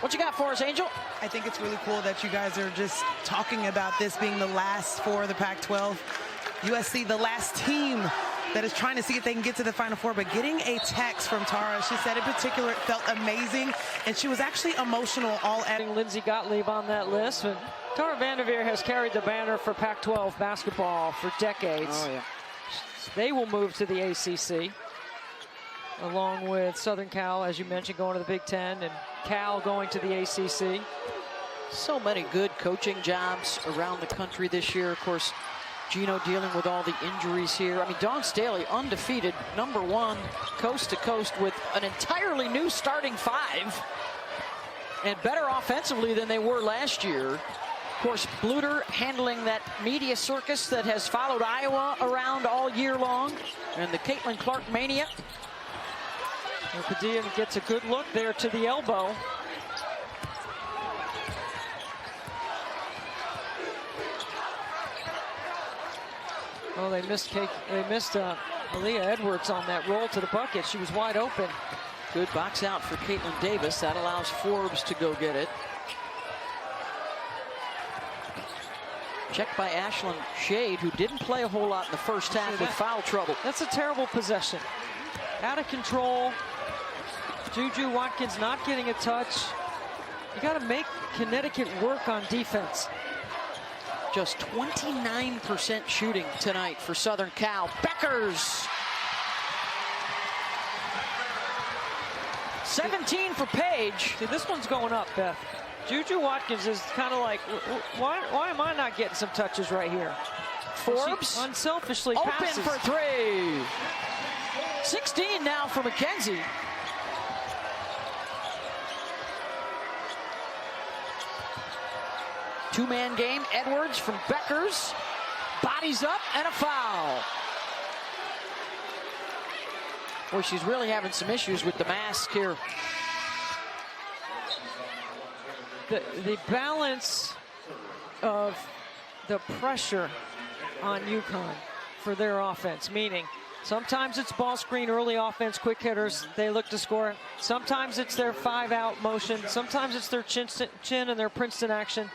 What you got for us, Angel? I think it's really cool that you guys are just talking about this being the last for the Pac-12. USC, the last team that is trying to see if they can get to the Final Four, but getting a text from Tara, she said in particular it felt amazing, and she was actually emotional all at Lindsey Gottlieb on that list. And Tara Vanderveer has carried the banner for Pac-12 basketball for decades. Oh, yeah. They will move to the ACC, along with Southern Cal, as you mentioned, going to the Big Ten, and Cal going to the ACC. So many good coaching jobs around the country this year. Of course, Gino dealing with all the injuries here. I mean, Dawn Staley undefeated, #1, coast to coast, with an entirely new starting 5, and better offensively than they were last year. Of course, Bluter handling that media circus that has followed Iowa around all year long, and the Caitlin Clark mania. And Padilla gets a good look there to the elbow. Oh, they missed Aaliyah Edwards on that roll to the bucket. She was wide open. Good box out for Caitlin Davis. That allows Forbes to go get it. Checked by Ashlyn Shade, who didn't play a whole lot in the first half with foul trouble. That's a terrible possession. Out of control. Juju Watkins not getting a touch. You got to make Connecticut work on defense. Just 29% shooting tonight for Southern Cal. Beckers. 17 for Page. See, this one's going up, Beth. Juju Watkins is kind of like, why am I not getting some touches right here? Forbes she unselfishly open passes. for three. 16 now for McKenzie. Two-man game. Edwards from Beckers. Bodies up and a foul. Boy, she's really having some issues with the mask here. The balance of the pressure on UConn for their offense, meaning sometimes it's ball screen, early offense, quick hitters, they look to score. Sometimes it's their 5-out motion. Sometimes it's their chin and their Princeton action.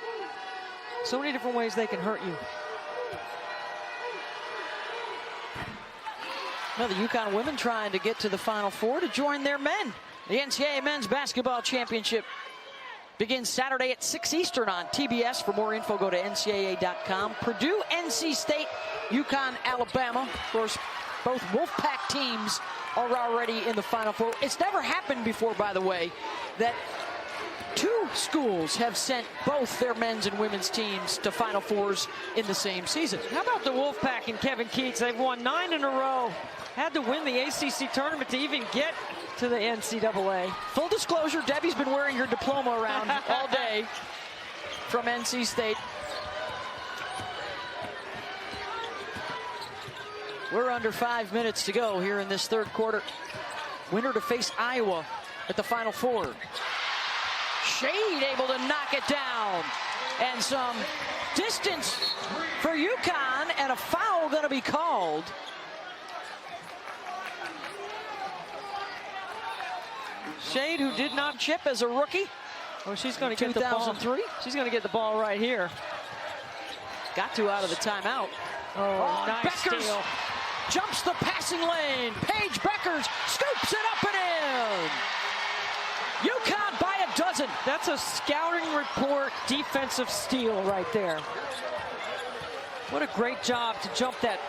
So many different ways they can hurt you. Now the UConn women trying to get to the Final Four to join their men. The NCAA Men's Basketball Championship begins Saturday at 6 Eastern on TBS. For more info, go to ncaa.com. Purdue, NC State, UConn, Alabama. Of course, both Wolfpack teams are already in the Final Four. It's never happened before, by the way, that two schools have sent both their men's and women's teams to Final Fours in the same season. How about the Wolfpack and Kevin Keats? They've won 9 in a row. Had to win the ACC tournament to even get to the NCAA. Full disclosure, Debbie's been wearing her diploma around all day from NC State. We're under 5 minutes to go here in this third quarter. Winner to face Iowa at the Final Four. Shade able to knock it down. And some distance for UConn, and a foul going to be called. Shade, who did not chip as a rookie. Oh, she's going to get the ball. 2003. She's going to get the ball right here. Got to out of the timeout. Oh, nice Beckers steal. Jumps the passing lane. Paige Beckers scoops it up and in. UConn by a dozen. That's a scouting report defensive steal right there. What a great job to jump that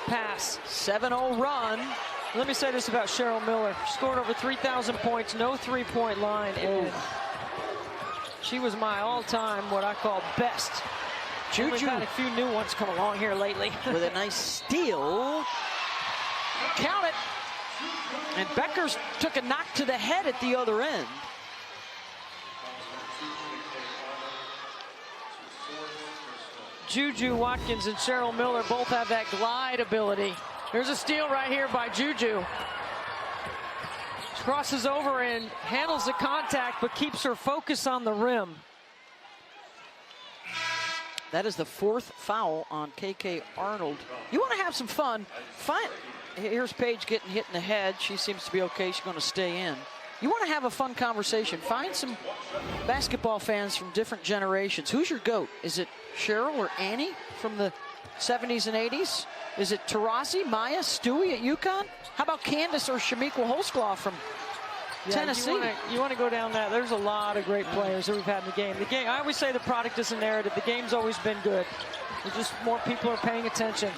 pass. 7-0 run. Let me say this about Cheryl Miller. She scored over 3,000 points, no three-point line, and she was my all-time, what I call, best. Juju. We've had a few new ones come along here lately. With a nice steal. Count it. And Beckers took a knock to the head at the other end. Juju Watkins and Cheryl Miller both have that glide ability. There's a steal right here by Juju. She crosses over and handles the contact, but keeps her focus on the rim. That is the fourth foul on KK Arnold. You want to have some fun? Here's Paige getting hit in the head. She seems to be okay. She's going to stay in. You want to have a fun conversation. Find some basketball fans from different generations. Who's your GOAT? Is it Cheryl or Annie from the 70s and 80s? Is it Taurasi, Maya, Stewie at UConn? How about Candace or Shamiqua Holsclaw from Tennessee? You want to go down that. There's a lot of great players that we've had in the game. I always say the product is a narrative. The game's always been good. It's just more people are paying attention.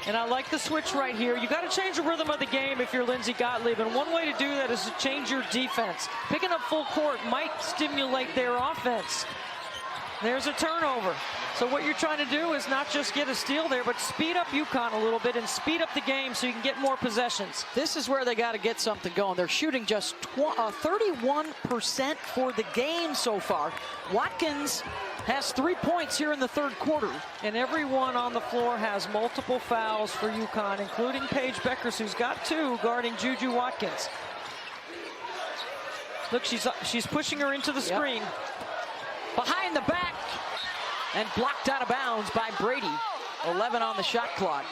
And I like the switch right here. You got to change the rhythm of the game if you're Lindsey Gottlieb. And one way to do that is to change your defense. Picking up full court might stimulate their offense. There's a turnover. So what you're trying to do is not just get a steal there, but speed up UConn a little bit and speed up the game so you can get more possessions. This is where they got to get something going. They're shooting just 31% for the game so far. Watkins has 3 points here in the third quarter. And everyone on the floor has multiple fouls for UConn, including Paige Beckers, who's got 2 guarding Juju Watkins. Look, she's pushing her into the screen. Yep. Behind the back and blocked out of bounds by Brady. 11 on the shot clock.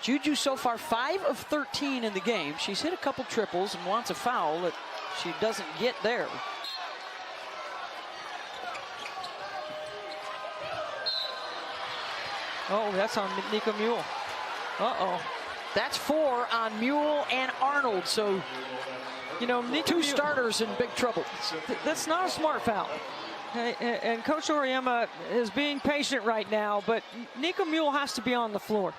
Juju so far 5 of 13 in the game. She's hit a couple triples and wants a foul that she doesn't get there. Oh, that's on Nika Mule. Uh-oh. That's 4 on Mule and Arnold. So, you know, two starters in big trouble. That's not a smart foul. And Coach Auriemma is being patient right now, but Nika Mule has to be on the floor.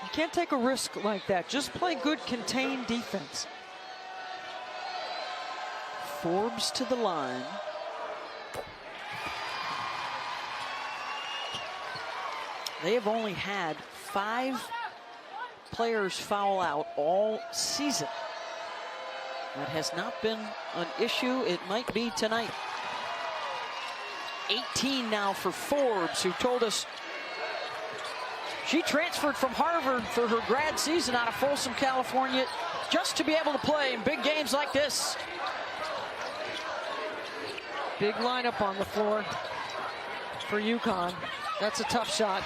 You can't take a risk like that. Just play good contained defense. Forbes to the line. They have only had 5 players foul out all season. That has not been an issue. It might be tonight. 18 now for Forbes, who told us she transferred from Harvard for her grad season out of Folsom, California, just to be able to play in big games like this. Big lineup on the floor for UConn. That's a tough shot.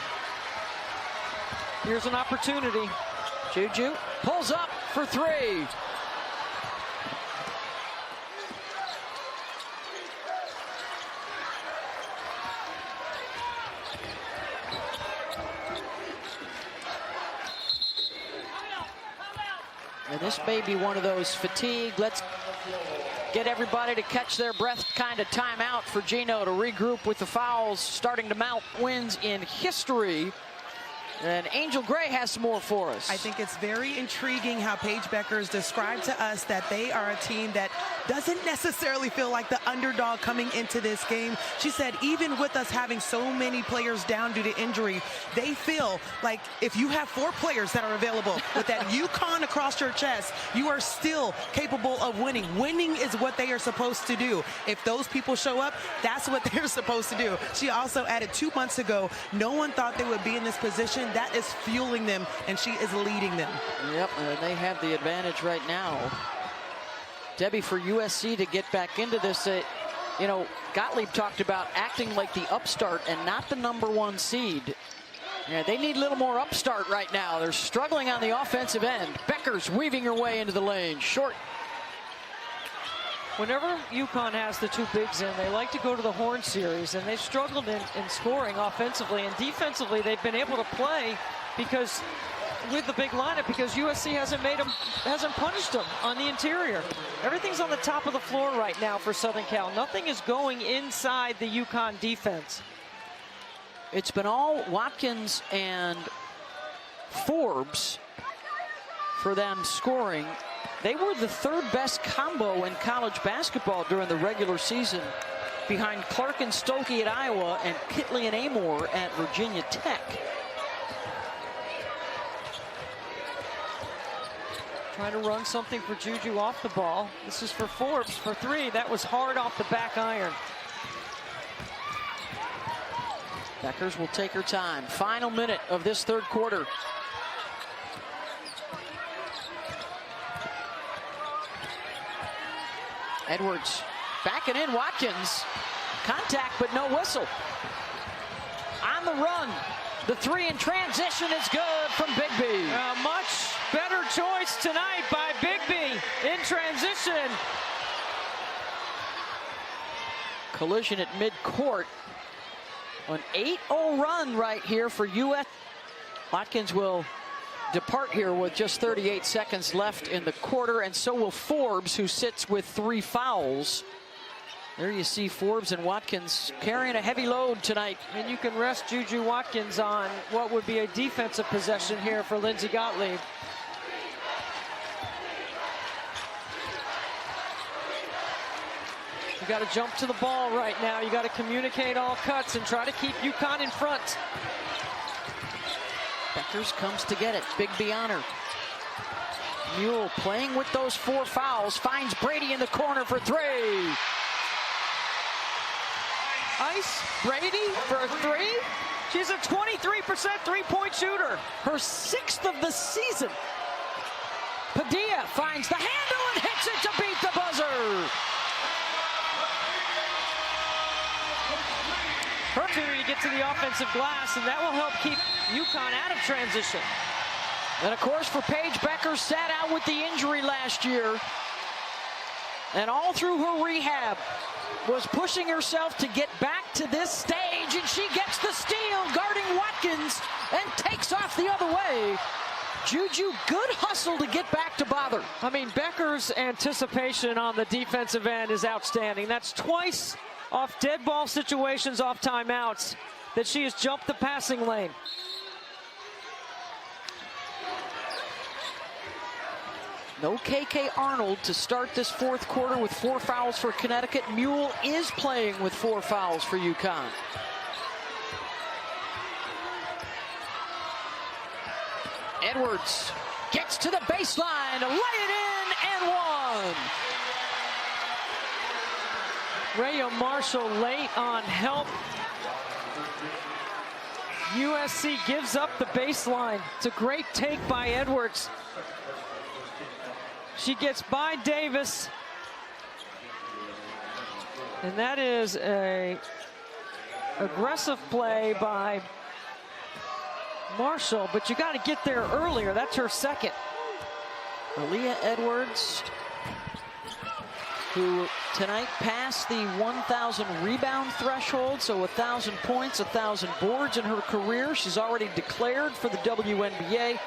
Here's an opportunity. Juju pulls up for 3. And this may be one of those fatigue, let's get everybody to catch their breath kind of timeout for Gino to regroup with the fouls starting to mount. Wins in history. And Angel Gray has some more for us. I think it's very intriguing how Paige Bueckers described to us that they are a team that doesn't necessarily feel like the underdog coming into this game. She said even with us having so many players down due to injury, they feel like if you have 4 players that are available with that UConn across your chest, you are still capable of winning. Winning is what they are supposed to do. If those people show up, that's what they're supposed to do. She also added 2 months ago, no one thought they would be in this position. That is fueling them, and she is leading them. Yep, and they have the advantage right now. Debbie, for USC to get back into this, you know, Gottlieb talked about acting like the upstart and not the #1 seed. Yeah, they need a little more upstart right now. They're struggling on the offensive end. Bueckers weaving her way into the lane. Short. Whenever UConn has the 2 bigs in, they like to go to the horn series, and they've struggled in scoring offensively, and defensively they've been able to play because with the big lineup, because USC hasn't punished them on the interior. Everything's on the top of the floor right now for Southern Cal. Nothing is going inside the UConn defense. It's been all Watkins and Forbes for them scoring. They were the 3rd best combo in college basketball during the regular season, behind Clark and Stokey at Iowa and Kitley and Amor at Virginia Tech. Trying to run something for Juju off the ball. This is for Forbes for 3. That was hard off the back iron. Bueckers will take her time. Final minute of this 3rd quarter. Edwards backing in. Watkins. Contact, but no whistle. On the run. The 3 in transition is good from Bigby. A much better choice tonight by Bigby in transition. Collision at midcourt. An 8-0 run right here for US. Watkins will depart here with just 38 seconds left in the quarter, and so will Forbes, who sits with 3 fouls. There you see Forbes and Watkins carrying a heavy load tonight. And you can rest Juju Watkins on what would be a defensive possession here for Lindsey Gottlieb. You got to jump to the ball right now. You got to communicate all cuts and try to keep UConn in front. Bueckers comes to get it. Bigby on her. Mule playing with those 4 fouls. Finds Brady in the corner for 3. Ice Brady for 3. She's a 23% three-point shooter. Her 6th of the season. Padilla finds the handle and hits it to beat the buzzer. Her opportunity to get to the offensive glass, and that will help keep UConn out of transition. And of course, for Paige Bueckers, sat out with the injury last year. And all through her rehab, was pushing herself to get back to this stage, and she gets the steal, guarding Watkins, and takes off the other way. Juju, good hustle to get back to bother. I mean, Bueckers' anticipation on the defensive end is outstanding. That's twice off dead ball situations, off timeouts, that she has jumped the passing lane. No KK Arnold to start this fourth quarter with 4 fouls for Connecticut. Mule is playing with 4 fouls for UConn. Edwards gets to the baseline, lay it in, and one. Rhea Marshall late on help. USC gives up the baseline. It's a great take by Edwards. She gets by Davis. And that is a aggressive play by Marshall, but you got to get there earlier. That's her second. Aaliyah Edwards, who tonight passed the 1,000 rebound threshold, so 1,000 points, 1,000 boards in her career. She's already declared for the WNBA,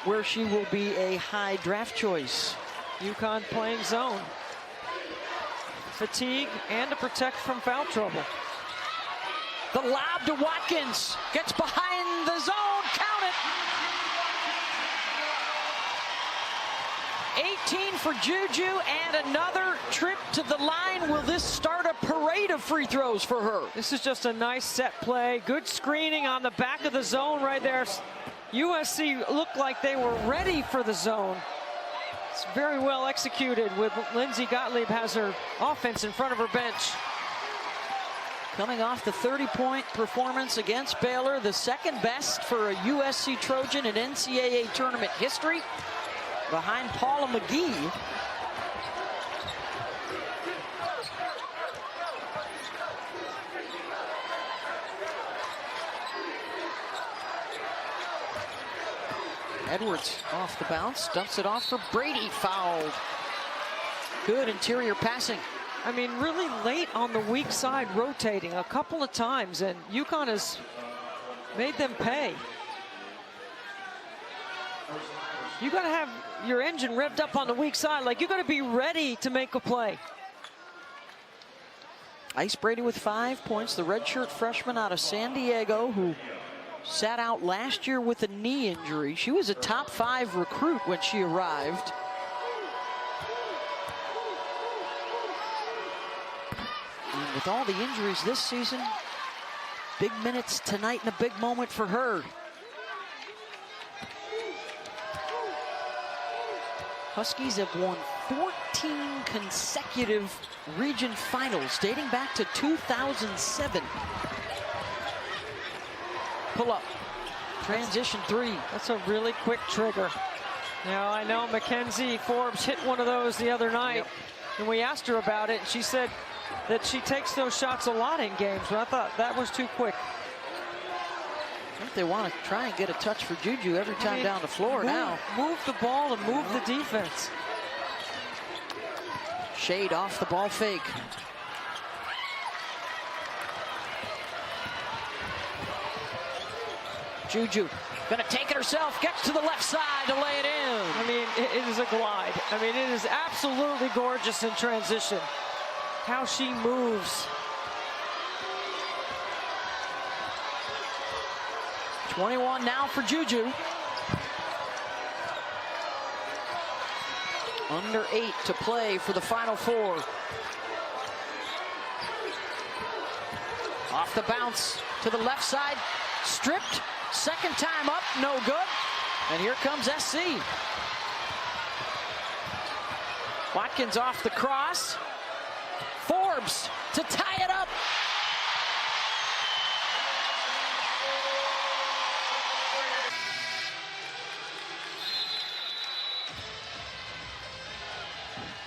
where she will be a high draft choice. UConn playing zone. Fatigue and to protect from foul trouble. The lob to Watkins, gets behind the zone, count it. 18 for Juju, and another trip to the line. Will this start a parade of free throws for her? This is just a nice set play. Good screening on the back of the zone right there. USC looked like they were ready for the zone. It's very well executed with Lindsey Gottlieb has her offense in front of her bench. Coming off the 30-point performance against Baylor, the second best for a USC Trojan in NCAA tournament history, behind Paula McGee. Edwards off the bounce, dumps it off for Brady, fouled. Good interior passing. I mean, really late on the weak side, rotating a couple of times, and UConn has made them pay. You got to have your engine revved up on the weak side. Like, you got to be ready to make a play. Ice Brady with 5 points, the redshirt freshman out of San Diego, who sat out last year with a knee injury. She was a top 5 recruit when she arrived. And with all the injuries this season, big minutes tonight and a big moment for her. Huskies have won 14 consecutive region finals dating back to 2007. Pull up, transition 3. That's a really quick trigger. Now, I know Mackenzie Forbes hit one of those the other night, Yep. and we asked her about it, and she said that she takes those shots a lot in games, but I thought that was too quick. I think they want to try and get a touch for Juju every time down the floor now. Move the ball and move the defense. Shade off the ball fake. Juju gonna take it herself, gets to the left side to lay it in. I mean, it is a glide. I mean, it is absolutely gorgeous in transition. How she moves. 21 now for Juju. Under 8 to play for the Final Four. Off the bounce to the left side, stripped. Second time up, no good. And here comes SC. Watkins off the cross. Forbes to tie it up.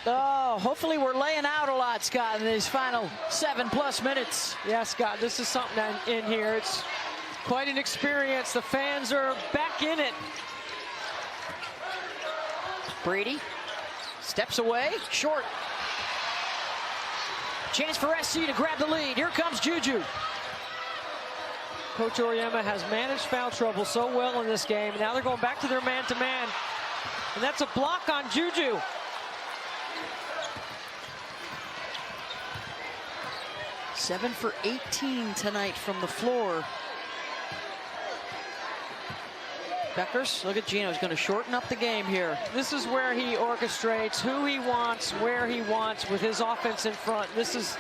Oh, hopefully we're laying out a lot, Scott, in these final 7+ minutes. Yeah, Scott, this is something in here. It's quite an experience. The fans are back in it. Brady steps away, short. Chance for SC to grab the lead. Here comes Juju. Coach Auriemma has managed foul trouble so well in this game. Now they're going back to their man-to-man. And that's a block on Juju. Seven for 18 tonight from the floor. Beckers, look at Gino's going to shorten up the game here. This is where he orchestrates who he wants, where he wants with his offense in front. This is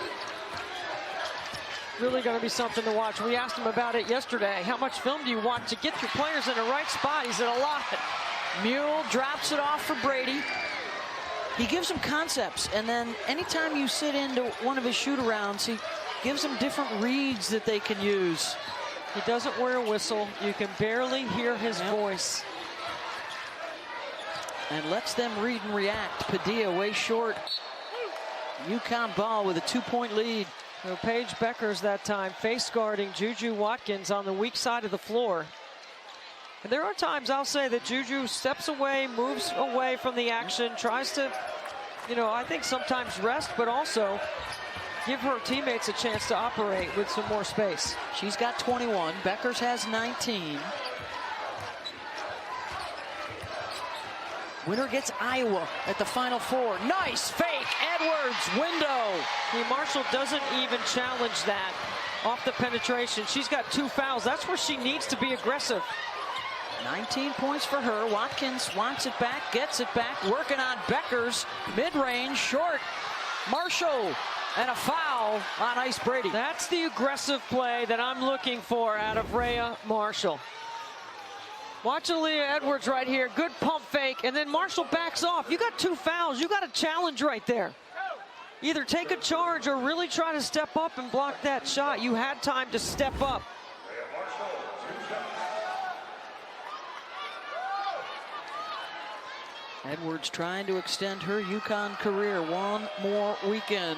really going to be something to watch. We asked him about it yesterday. How much film do you watch to get your players in the right spot? He said a lot. Mule drops it off for Brady. He gives them concepts, and then anytime you sit into one of his shoot-arounds, he gives them different reads that they can use. He doesn't wear a whistle. You can barely hear his voice. And lets them read and react. Padilla way short. UConn ball with a 2-point lead. So Paige Beckers that time face guarding Juju Watkins on the weak side of the floor. And there are times I'll say that Juju steps away, moves away from the action, tries to, I think sometimes rest, but also give her teammates a chance to operate with some more space. She's got 21. Beckers has 19. Winner gets Iowa at the Final Four. Nice fake. Edwards, window. Marshall doesn't even challenge that off the penetration. She's got 2 fouls. That's where she needs to be aggressive. 19 points for her. Watkins wants it back, gets it back, working on Beckers. Mid-range, short. Marshall, and a foul on Ice Brady. That's the aggressive play that I'm looking for out of Rhea Marshall. Watch Aaliyah Edwards right here. Good pump fake, and then Marshall backs off. You got 2 fouls. You got a challenge right there. Either take a charge or really try to step up and block that shot. You had time to step up. Edwards trying to extend her UConn career one more weekend.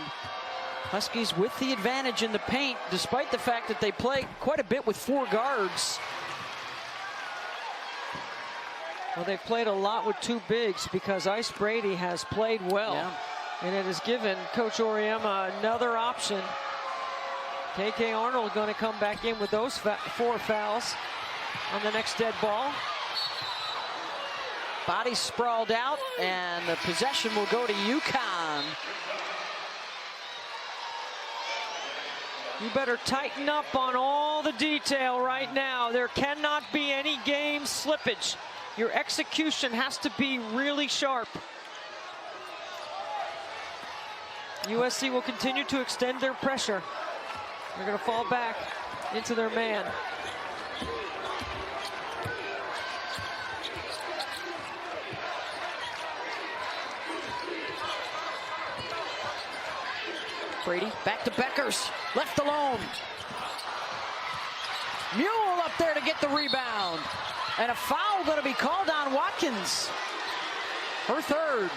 Huskies with the advantage in the paint, despite the fact that they play quite a bit with 4 guards. Well, they've played a lot with 2 bigs because Ice Brady has played well. Yeah. And it has given Coach Auriemma another option. KK Arnold going to come back in with those 4 fouls on the next dead ball. Body sprawled out, and the possession will go to UConn. You better tighten up on all the detail right now. There cannot be any game slippage. Your execution has to be really sharp. USC will continue to extend their pressure. They're going to fall back into their man. Brady back to Beckers, left alone. Mule up there to get the rebound. And a foul going to be called on Watkins. Her 3rd.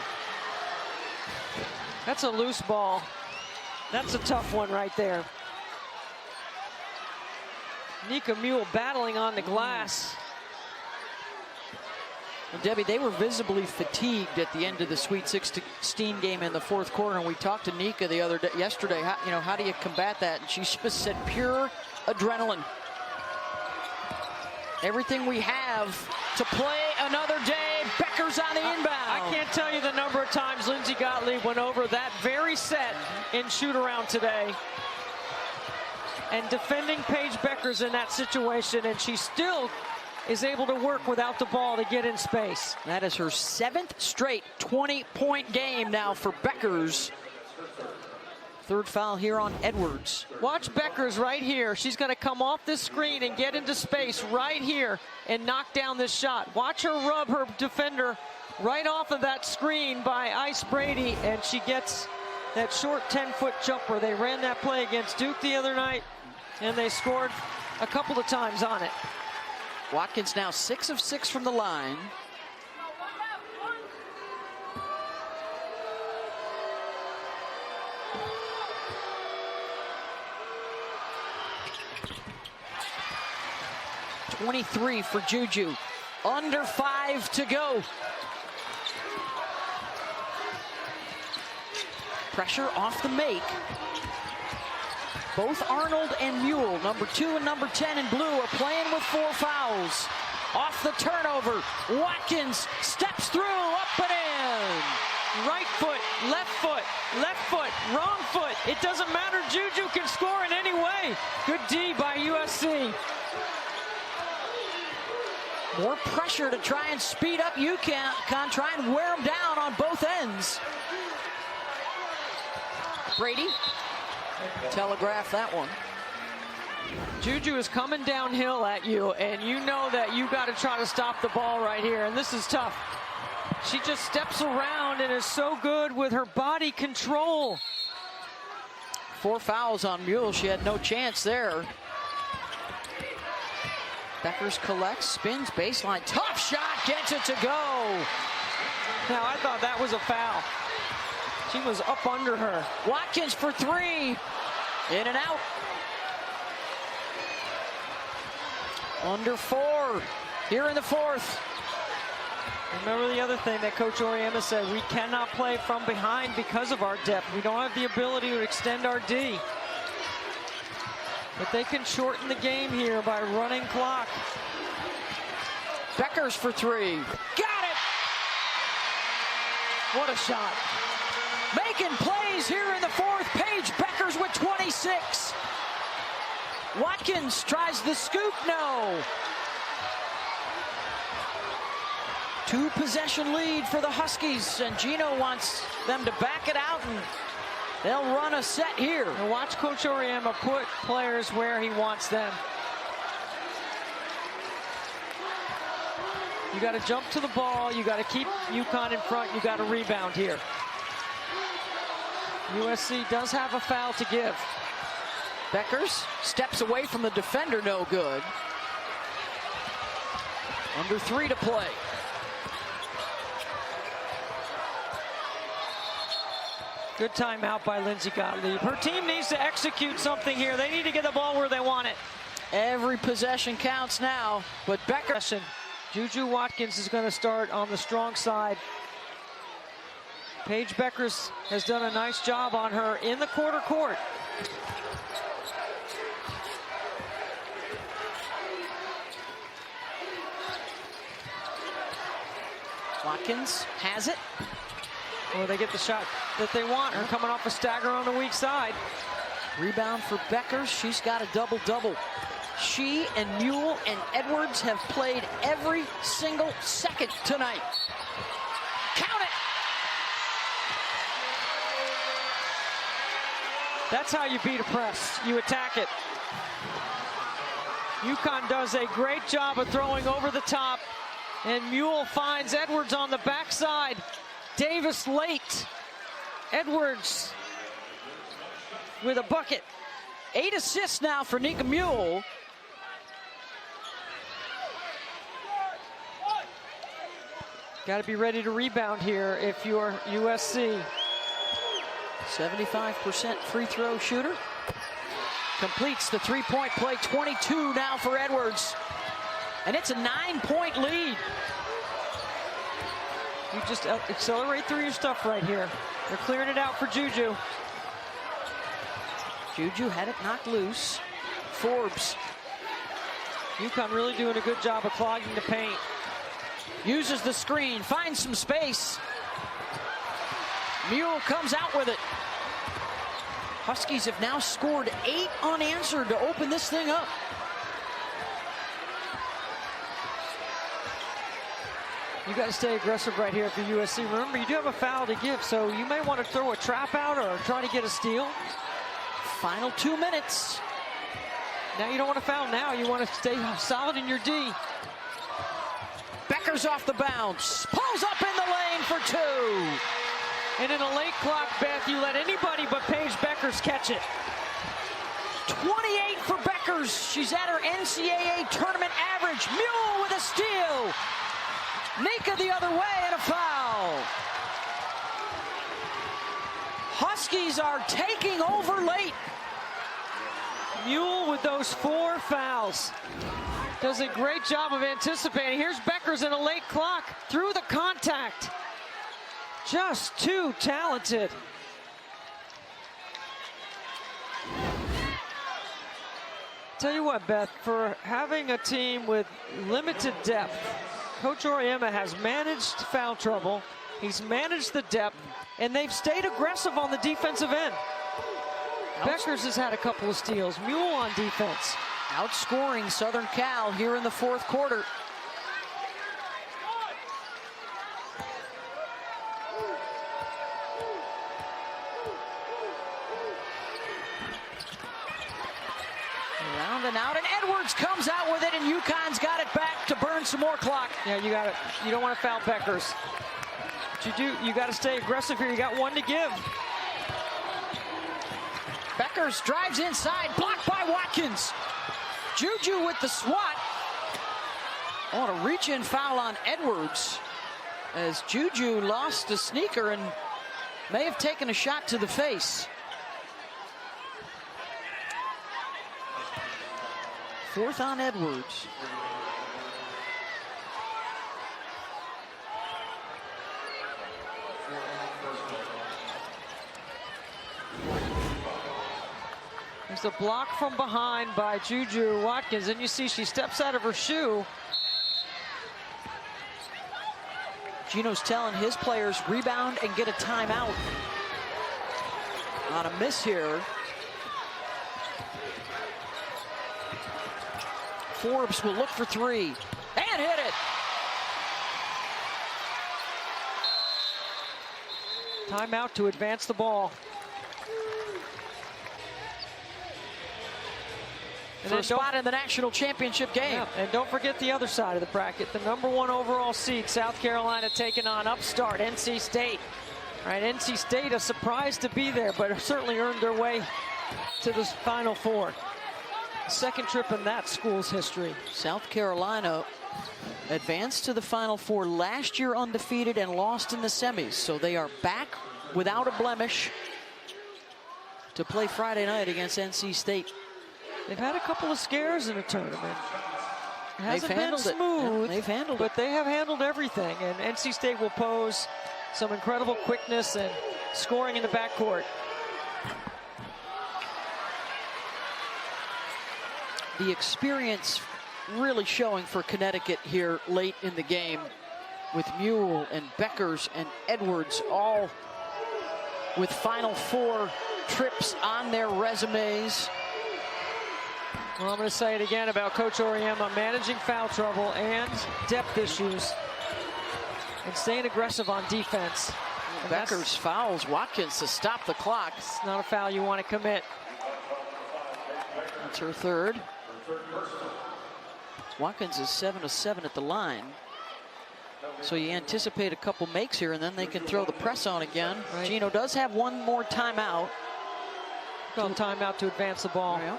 That's a loose ball. That's a tough one right there. Nika Mule battling on the glass. Well, Debbie, they were visibly fatigued at the end of the Sweet 16 game in the 4th quarter, and we talked to Nika yesterday. How do you combat that? And she just said pure adrenaline. Everything we have to play another day. Beckers on the inbound. I can't tell you the number of times Lindsey Gottlieb went over that very set in shoot-around today. And defending Paige Beckers in that situation, and she still is able to work without the ball to get in space. That is her 7th straight 20-point game now for Beckers. 3rd foul here on Edwards. Watch Beckers right here. She's going to come off this screen and get into space right here and knock down this shot. Watch her rub her defender right off of that screen by Ice Brady, and she gets that short 10-foot jumper. They ran that play against Duke the other night, and they scored a couple of times on it. Watkins now 6 of 6 from the line. .23 for Juju. Under 5 to go. Pressure off the make. Both Arnold and Mule, number 2 and number 10 in blue, are playing with 4 fouls. Off the turnover, Watkins steps through, up and in. Right foot, wrong foot. It doesn't matter. Juju can score in any way. Good D by USC. More pressure to try and speed up UConn, try and wear them down on both ends. Brady, telegraph that one. Juju is coming downhill at you, and you know that you got to try to stop the ball right here, and this is tough. She just steps around and is so good with her body control. 4 fouls on Mule. She had no chance there. Beckers collects, spins, baseline, tough shot, gets it to go. Now, I thought that was a foul. She was up under her. Watkins for 3, in and out. Under 4 here in the 4th. Remember the other thing that Coach Auriemma said, we cannot play from behind because of our depth. We don't have the ability to extend our D. But they can shorten the game here by running clock. Beckers for 3. Got it! What a shot. Making plays here in the 4th. Paige Beckers with 26. Watkins tries the scoop, no. 2-possession lead for the Huskies, and Gino wants them to back it out, and they'll run a set here. And watch Coach Auriemma put players where he wants them. You got to jump to the ball. You got to keep UConn in front. You got to rebound here. USC does have a foul to give. Beckers steps away from the defender, no good. Under 3 to play. Good timeout by Lindsey Gottlieb. Her team needs to execute something here. They need to get the ball where they want it. Every possession counts now, but Beckers. Juju Watkins is going to start on the strong side. Paige Beckers has done a nice job on her in the quarter court. Watkins has it. Well, they get the shot that they want. Her coming off a stagger on the weak side. Rebound for Beckers. She's got a double-double. She and Mule and Edwards have played every single second tonight. Count it! That's how you beat a press. You attack it. UConn does a great job of throwing over the top, and Mule finds Edwards on the backside. Davis late. Edwards with a bucket. 8 assists now for Nika Mule. Got to be ready to rebound here if you're USC. 75% free throw shooter. Completes the 3-point play. 22 now for Edwards. And it's a 9-point lead. You just accelerate through your stuff right here. They're clearing it out for Juju. Juju had it knocked loose. Forbes. UConn really doing a good job of clogging the paint. Uses the screen, finds some space. Mule comes out with it. Huskies have now scored 8 unanswered to open this thing up. You got to stay aggressive right here for USC. Remember, you do have a foul to give, so you may want to throw a trap out or try to get a steal. Final 2 minutes. Now you don't want to foul now. You want to stay solid in your D. Beckers off the bounce. Pulls up in the lane for 2. And in a late clock, Beth, you let anybody but Paige Beckers catch it. 28 for Beckers. She's at her NCAA tournament average. Mule with a steal. Nika the other way and a foul. Huskies are taking over late. Mule with those 4 fouls. Does a great job of anticipating. Here's Beckers in a late clock through the contact. Just too talented. Tell you what, Beth, for having a team with limited depth, Coach Auriemma has managed foul trouble. He's managed the depth, and they've stayed aggressive on the defensive end. Beckers has had a couple of steals. Mule on defense. Outscoring Southern Cal here in the 4th quarter. and out, and Edwards comes out with it, and UConn's got it back to burn some more clock. Yeah, you got it. You don't want to foul Beckers. But you got to stay aggressive here. You got one to give. Beckers drives inside, blocked by Watkins. Juju with the swat. Oh, a reach-in foul on Edwards, as Juju lost a sneaker and may have taken a shot to the face. Fourth on Edwards. There's a block from behind by Juju Watkins, and you see she steps out of her shoe. Gino's telling his players rebound and get a timeout. On a miss here. Forbes will look for three and hit it. Timeout to advance the ball. And for a spot in the national championship game. Yeah, and don't forget the other side of the bracket. The #1 overall seed, South Carolina, taking on upstart NC State. All right, NC State, a surprise to be there, but certainly earned their way to this Final Four. Second trip in that school's history. South Carolina advanced to the Final Four last year undefeated and lost in the semis. So they are back without a blemish to play Friday night against NC State. They've had a couple of scares in the tournament. It hasn't been smooth, yeah, they've handled but they have handled everything. And NC State will pose some incredible quickness and scoring in the backcourt. The experience really showing for Connecticut here late in the game, with Mule and Beckers and Edwards all with Final Four trips on their resumes. Well, I'm going to say it again about Coach Auriemma, managing foul trouble and depth issues and staying aggressive on defense. And Beckers fouls Watkins to stop the clock. It's not a foul you want to commit. That's her third. Watkins is 7 of 7 at the line. So you anticipate a couple makes here, and then they can throw the press on again. Right. Gino does have one more timeout. Called timeout to advance the ball. Yeah.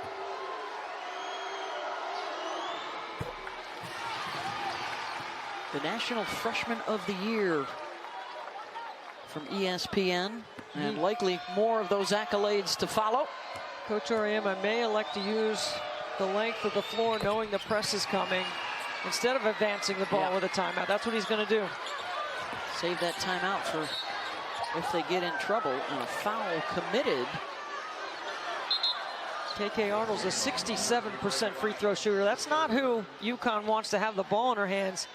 The National Freshman of the Year from ESPN, and likely more of those accolades to follow. Coach Auriemma may elect to use the length of the floor, knowing the press is coming, instead of advancing the ball with a timeout. That's what he's going to do. Save that timeout for if they get in trouble, and a foul committed. KK Arnold's a 67% free throw shooter. That's not who UConn wants to have the ball in her hands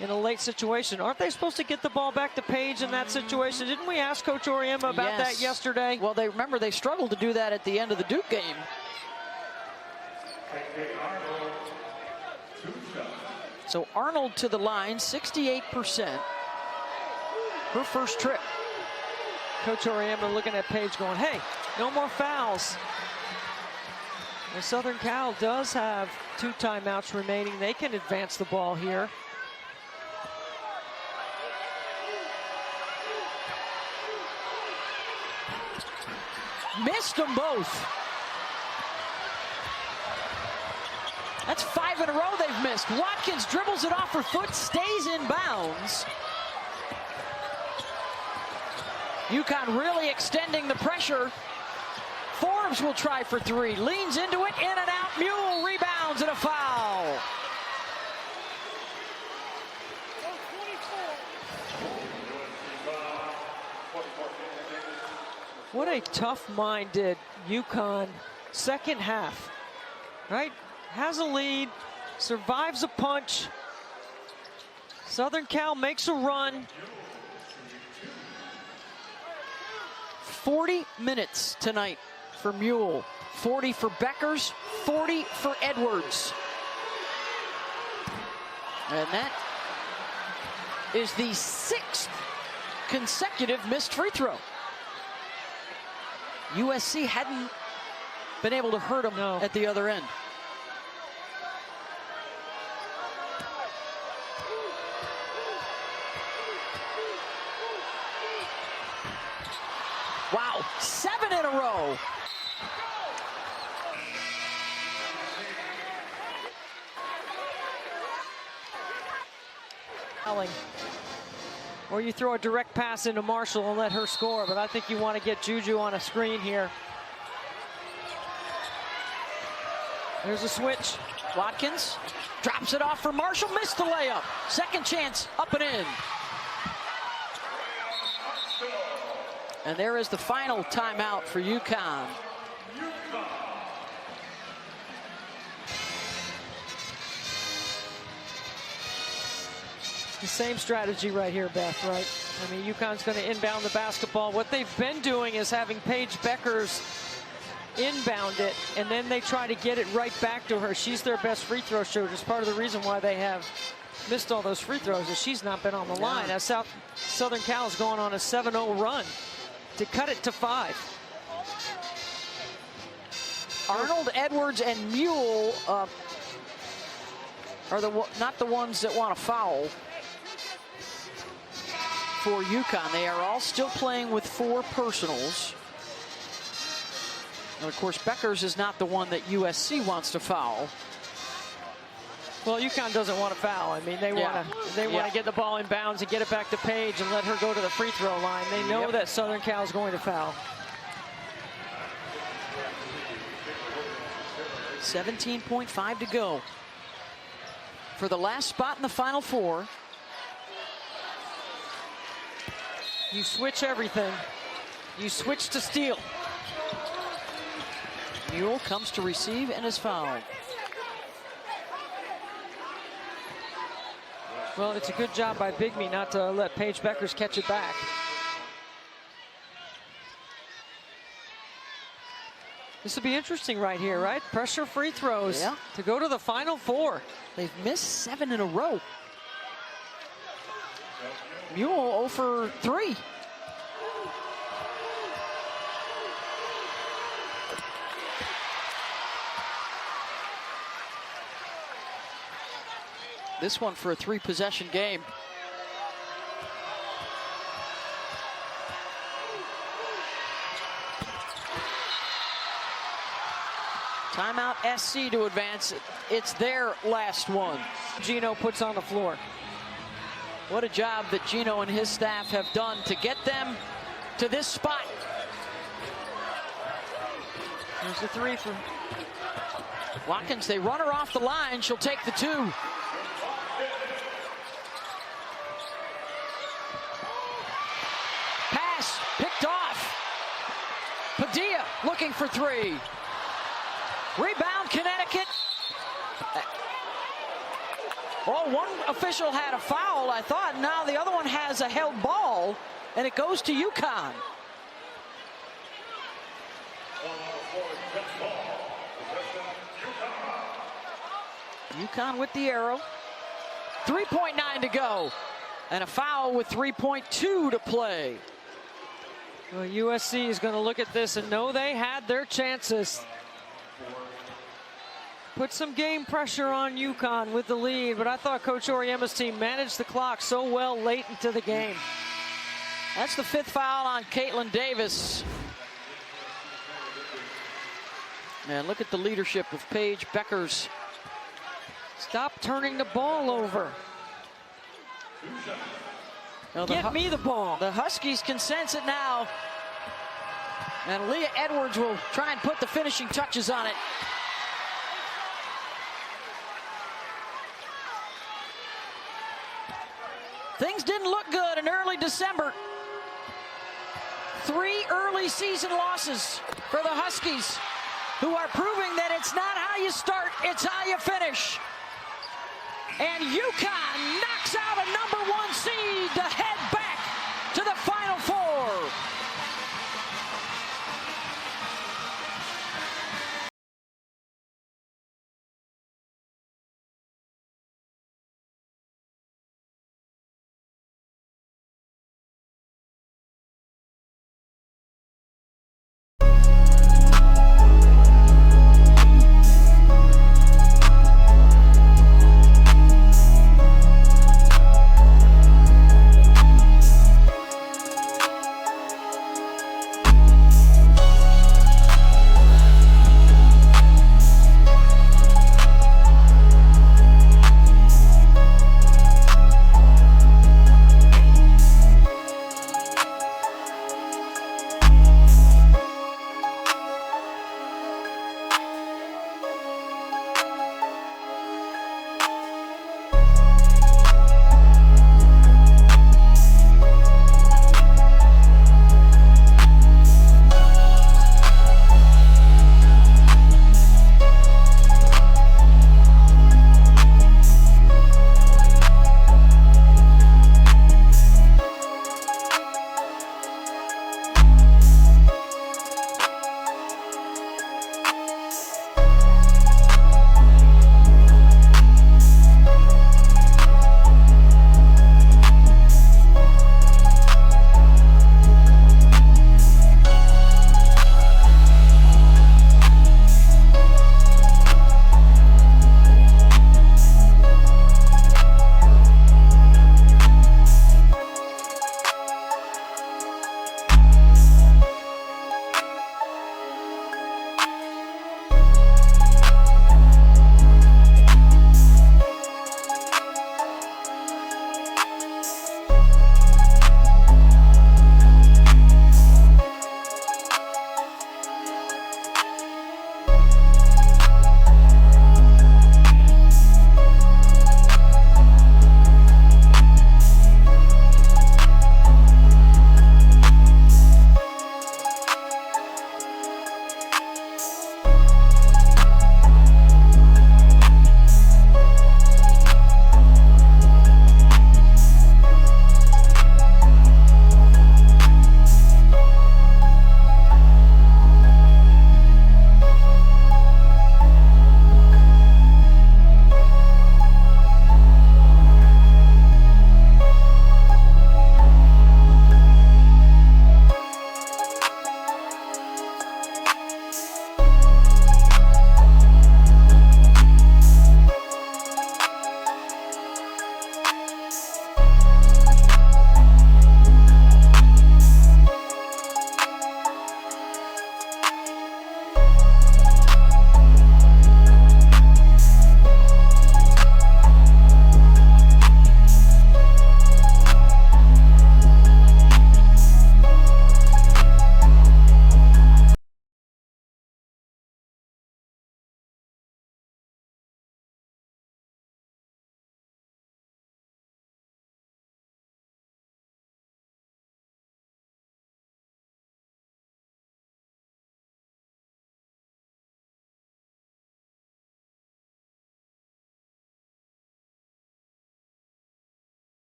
in a late situation. Aren't they supposed to get the ball back to Page in that situation? Didn't we ask Coach Auriemma about that yesterday? Well, remember they struggled to do that at the end of the Duke game. So Arnold to the line, 68%. Her first trip. Coach Auriemma looking at Page going, hey, no more fouls. And Southern Cal does have 2 timeouts remaining. They can advance the ball here. Missed them both. That's 5 in a row they've missed. Watkins dribbles it off her foot, stays in bounds. UConn really extending the pressure. Forbes will try for 3, leans into it, in and out. Mule rebounds and a foul. What a tough-minded UConn second half, right? Has a lead, survives a punch. Southern Cal makes a run. 40 minutes tonight for Mule. 40 for Beckers, 40 for Edwards. And that is the 6th consecutive missed free throw. USC hadn't been able to hurt them at the other end. 7 in a row. Or you throw a direct pass into Marshall and let her score, but I think you want to get Juju on a screen here. There's a switch. Watkins drops it off for Marshall, missed the layup. Second chance, up and in. And there is the final timeout for UConn. The same strategy right here, Beth, right? I mean, UConn's going to inbound the basketball. What they've been doing is having Paige Beckers inbound it, and then they try to get it right back to her. She's their best free throw shooter. It's part of the reason why they have missed all those free throws is she's not been on the line. As Southern Cal's going on a 7-0 run to cut it to 5. Arnold, Edwards, and Mule are not the ones that want to foul for UConn. They are all still playing with 4 personals. And of course, Beckers is not the one that USC wants to foul. Well, UConn doesn't want to foul. I mean, they want to get the ball in bounds and get it back to Paige and let her go to the free throw line. They know that Southern Cal is going to foul. 17.5 to go for the last spot in the Final Four. You switch everything. You switch to steal. Mule comes to receive and is fouled. Well, it's a good job by Bigby not to let Paige Beckers catch it back. This will be interesting right here, right? Pressure free throws to go to the Final Four. They've missed 7 in a row. Mule 0 for 3. This one for a 3-possession game. Timeout SC to advance. It's their last one. Gino puts on the floor. What a job that Gino and his staff have done to get them to this spot. There's the 3 for Watkins. They run her off the line. She'll take the 2. Pass picked off. Padilla looking for 3. Rebound, Connecticut. Oh, one official had a foul, I thought. Now the other one has a held ball, and it goes to UConn. UConn with the arrow. 3.9 to go. And a foul with 3.2 to play. Well, USC is going to look at this and know they had their chances. Put some game pressure on UConn with the lead, but I thought Coach Auriemma's team managed the clock so well late into the game. That's the 5th foul on Caitlin Davis. And look at the leadership of Paige Beckers. Stop turning the ball over. Get me the ball. The Huskies can sense it now. And Leah Edwards will try and put the finishing touches on it. Things didn't look good in early December. 3 early season losses for the Huskies, who are proving that it's not how you start, it's how you finish. And UConn knocks out a #1 seed to head back to the Final Four.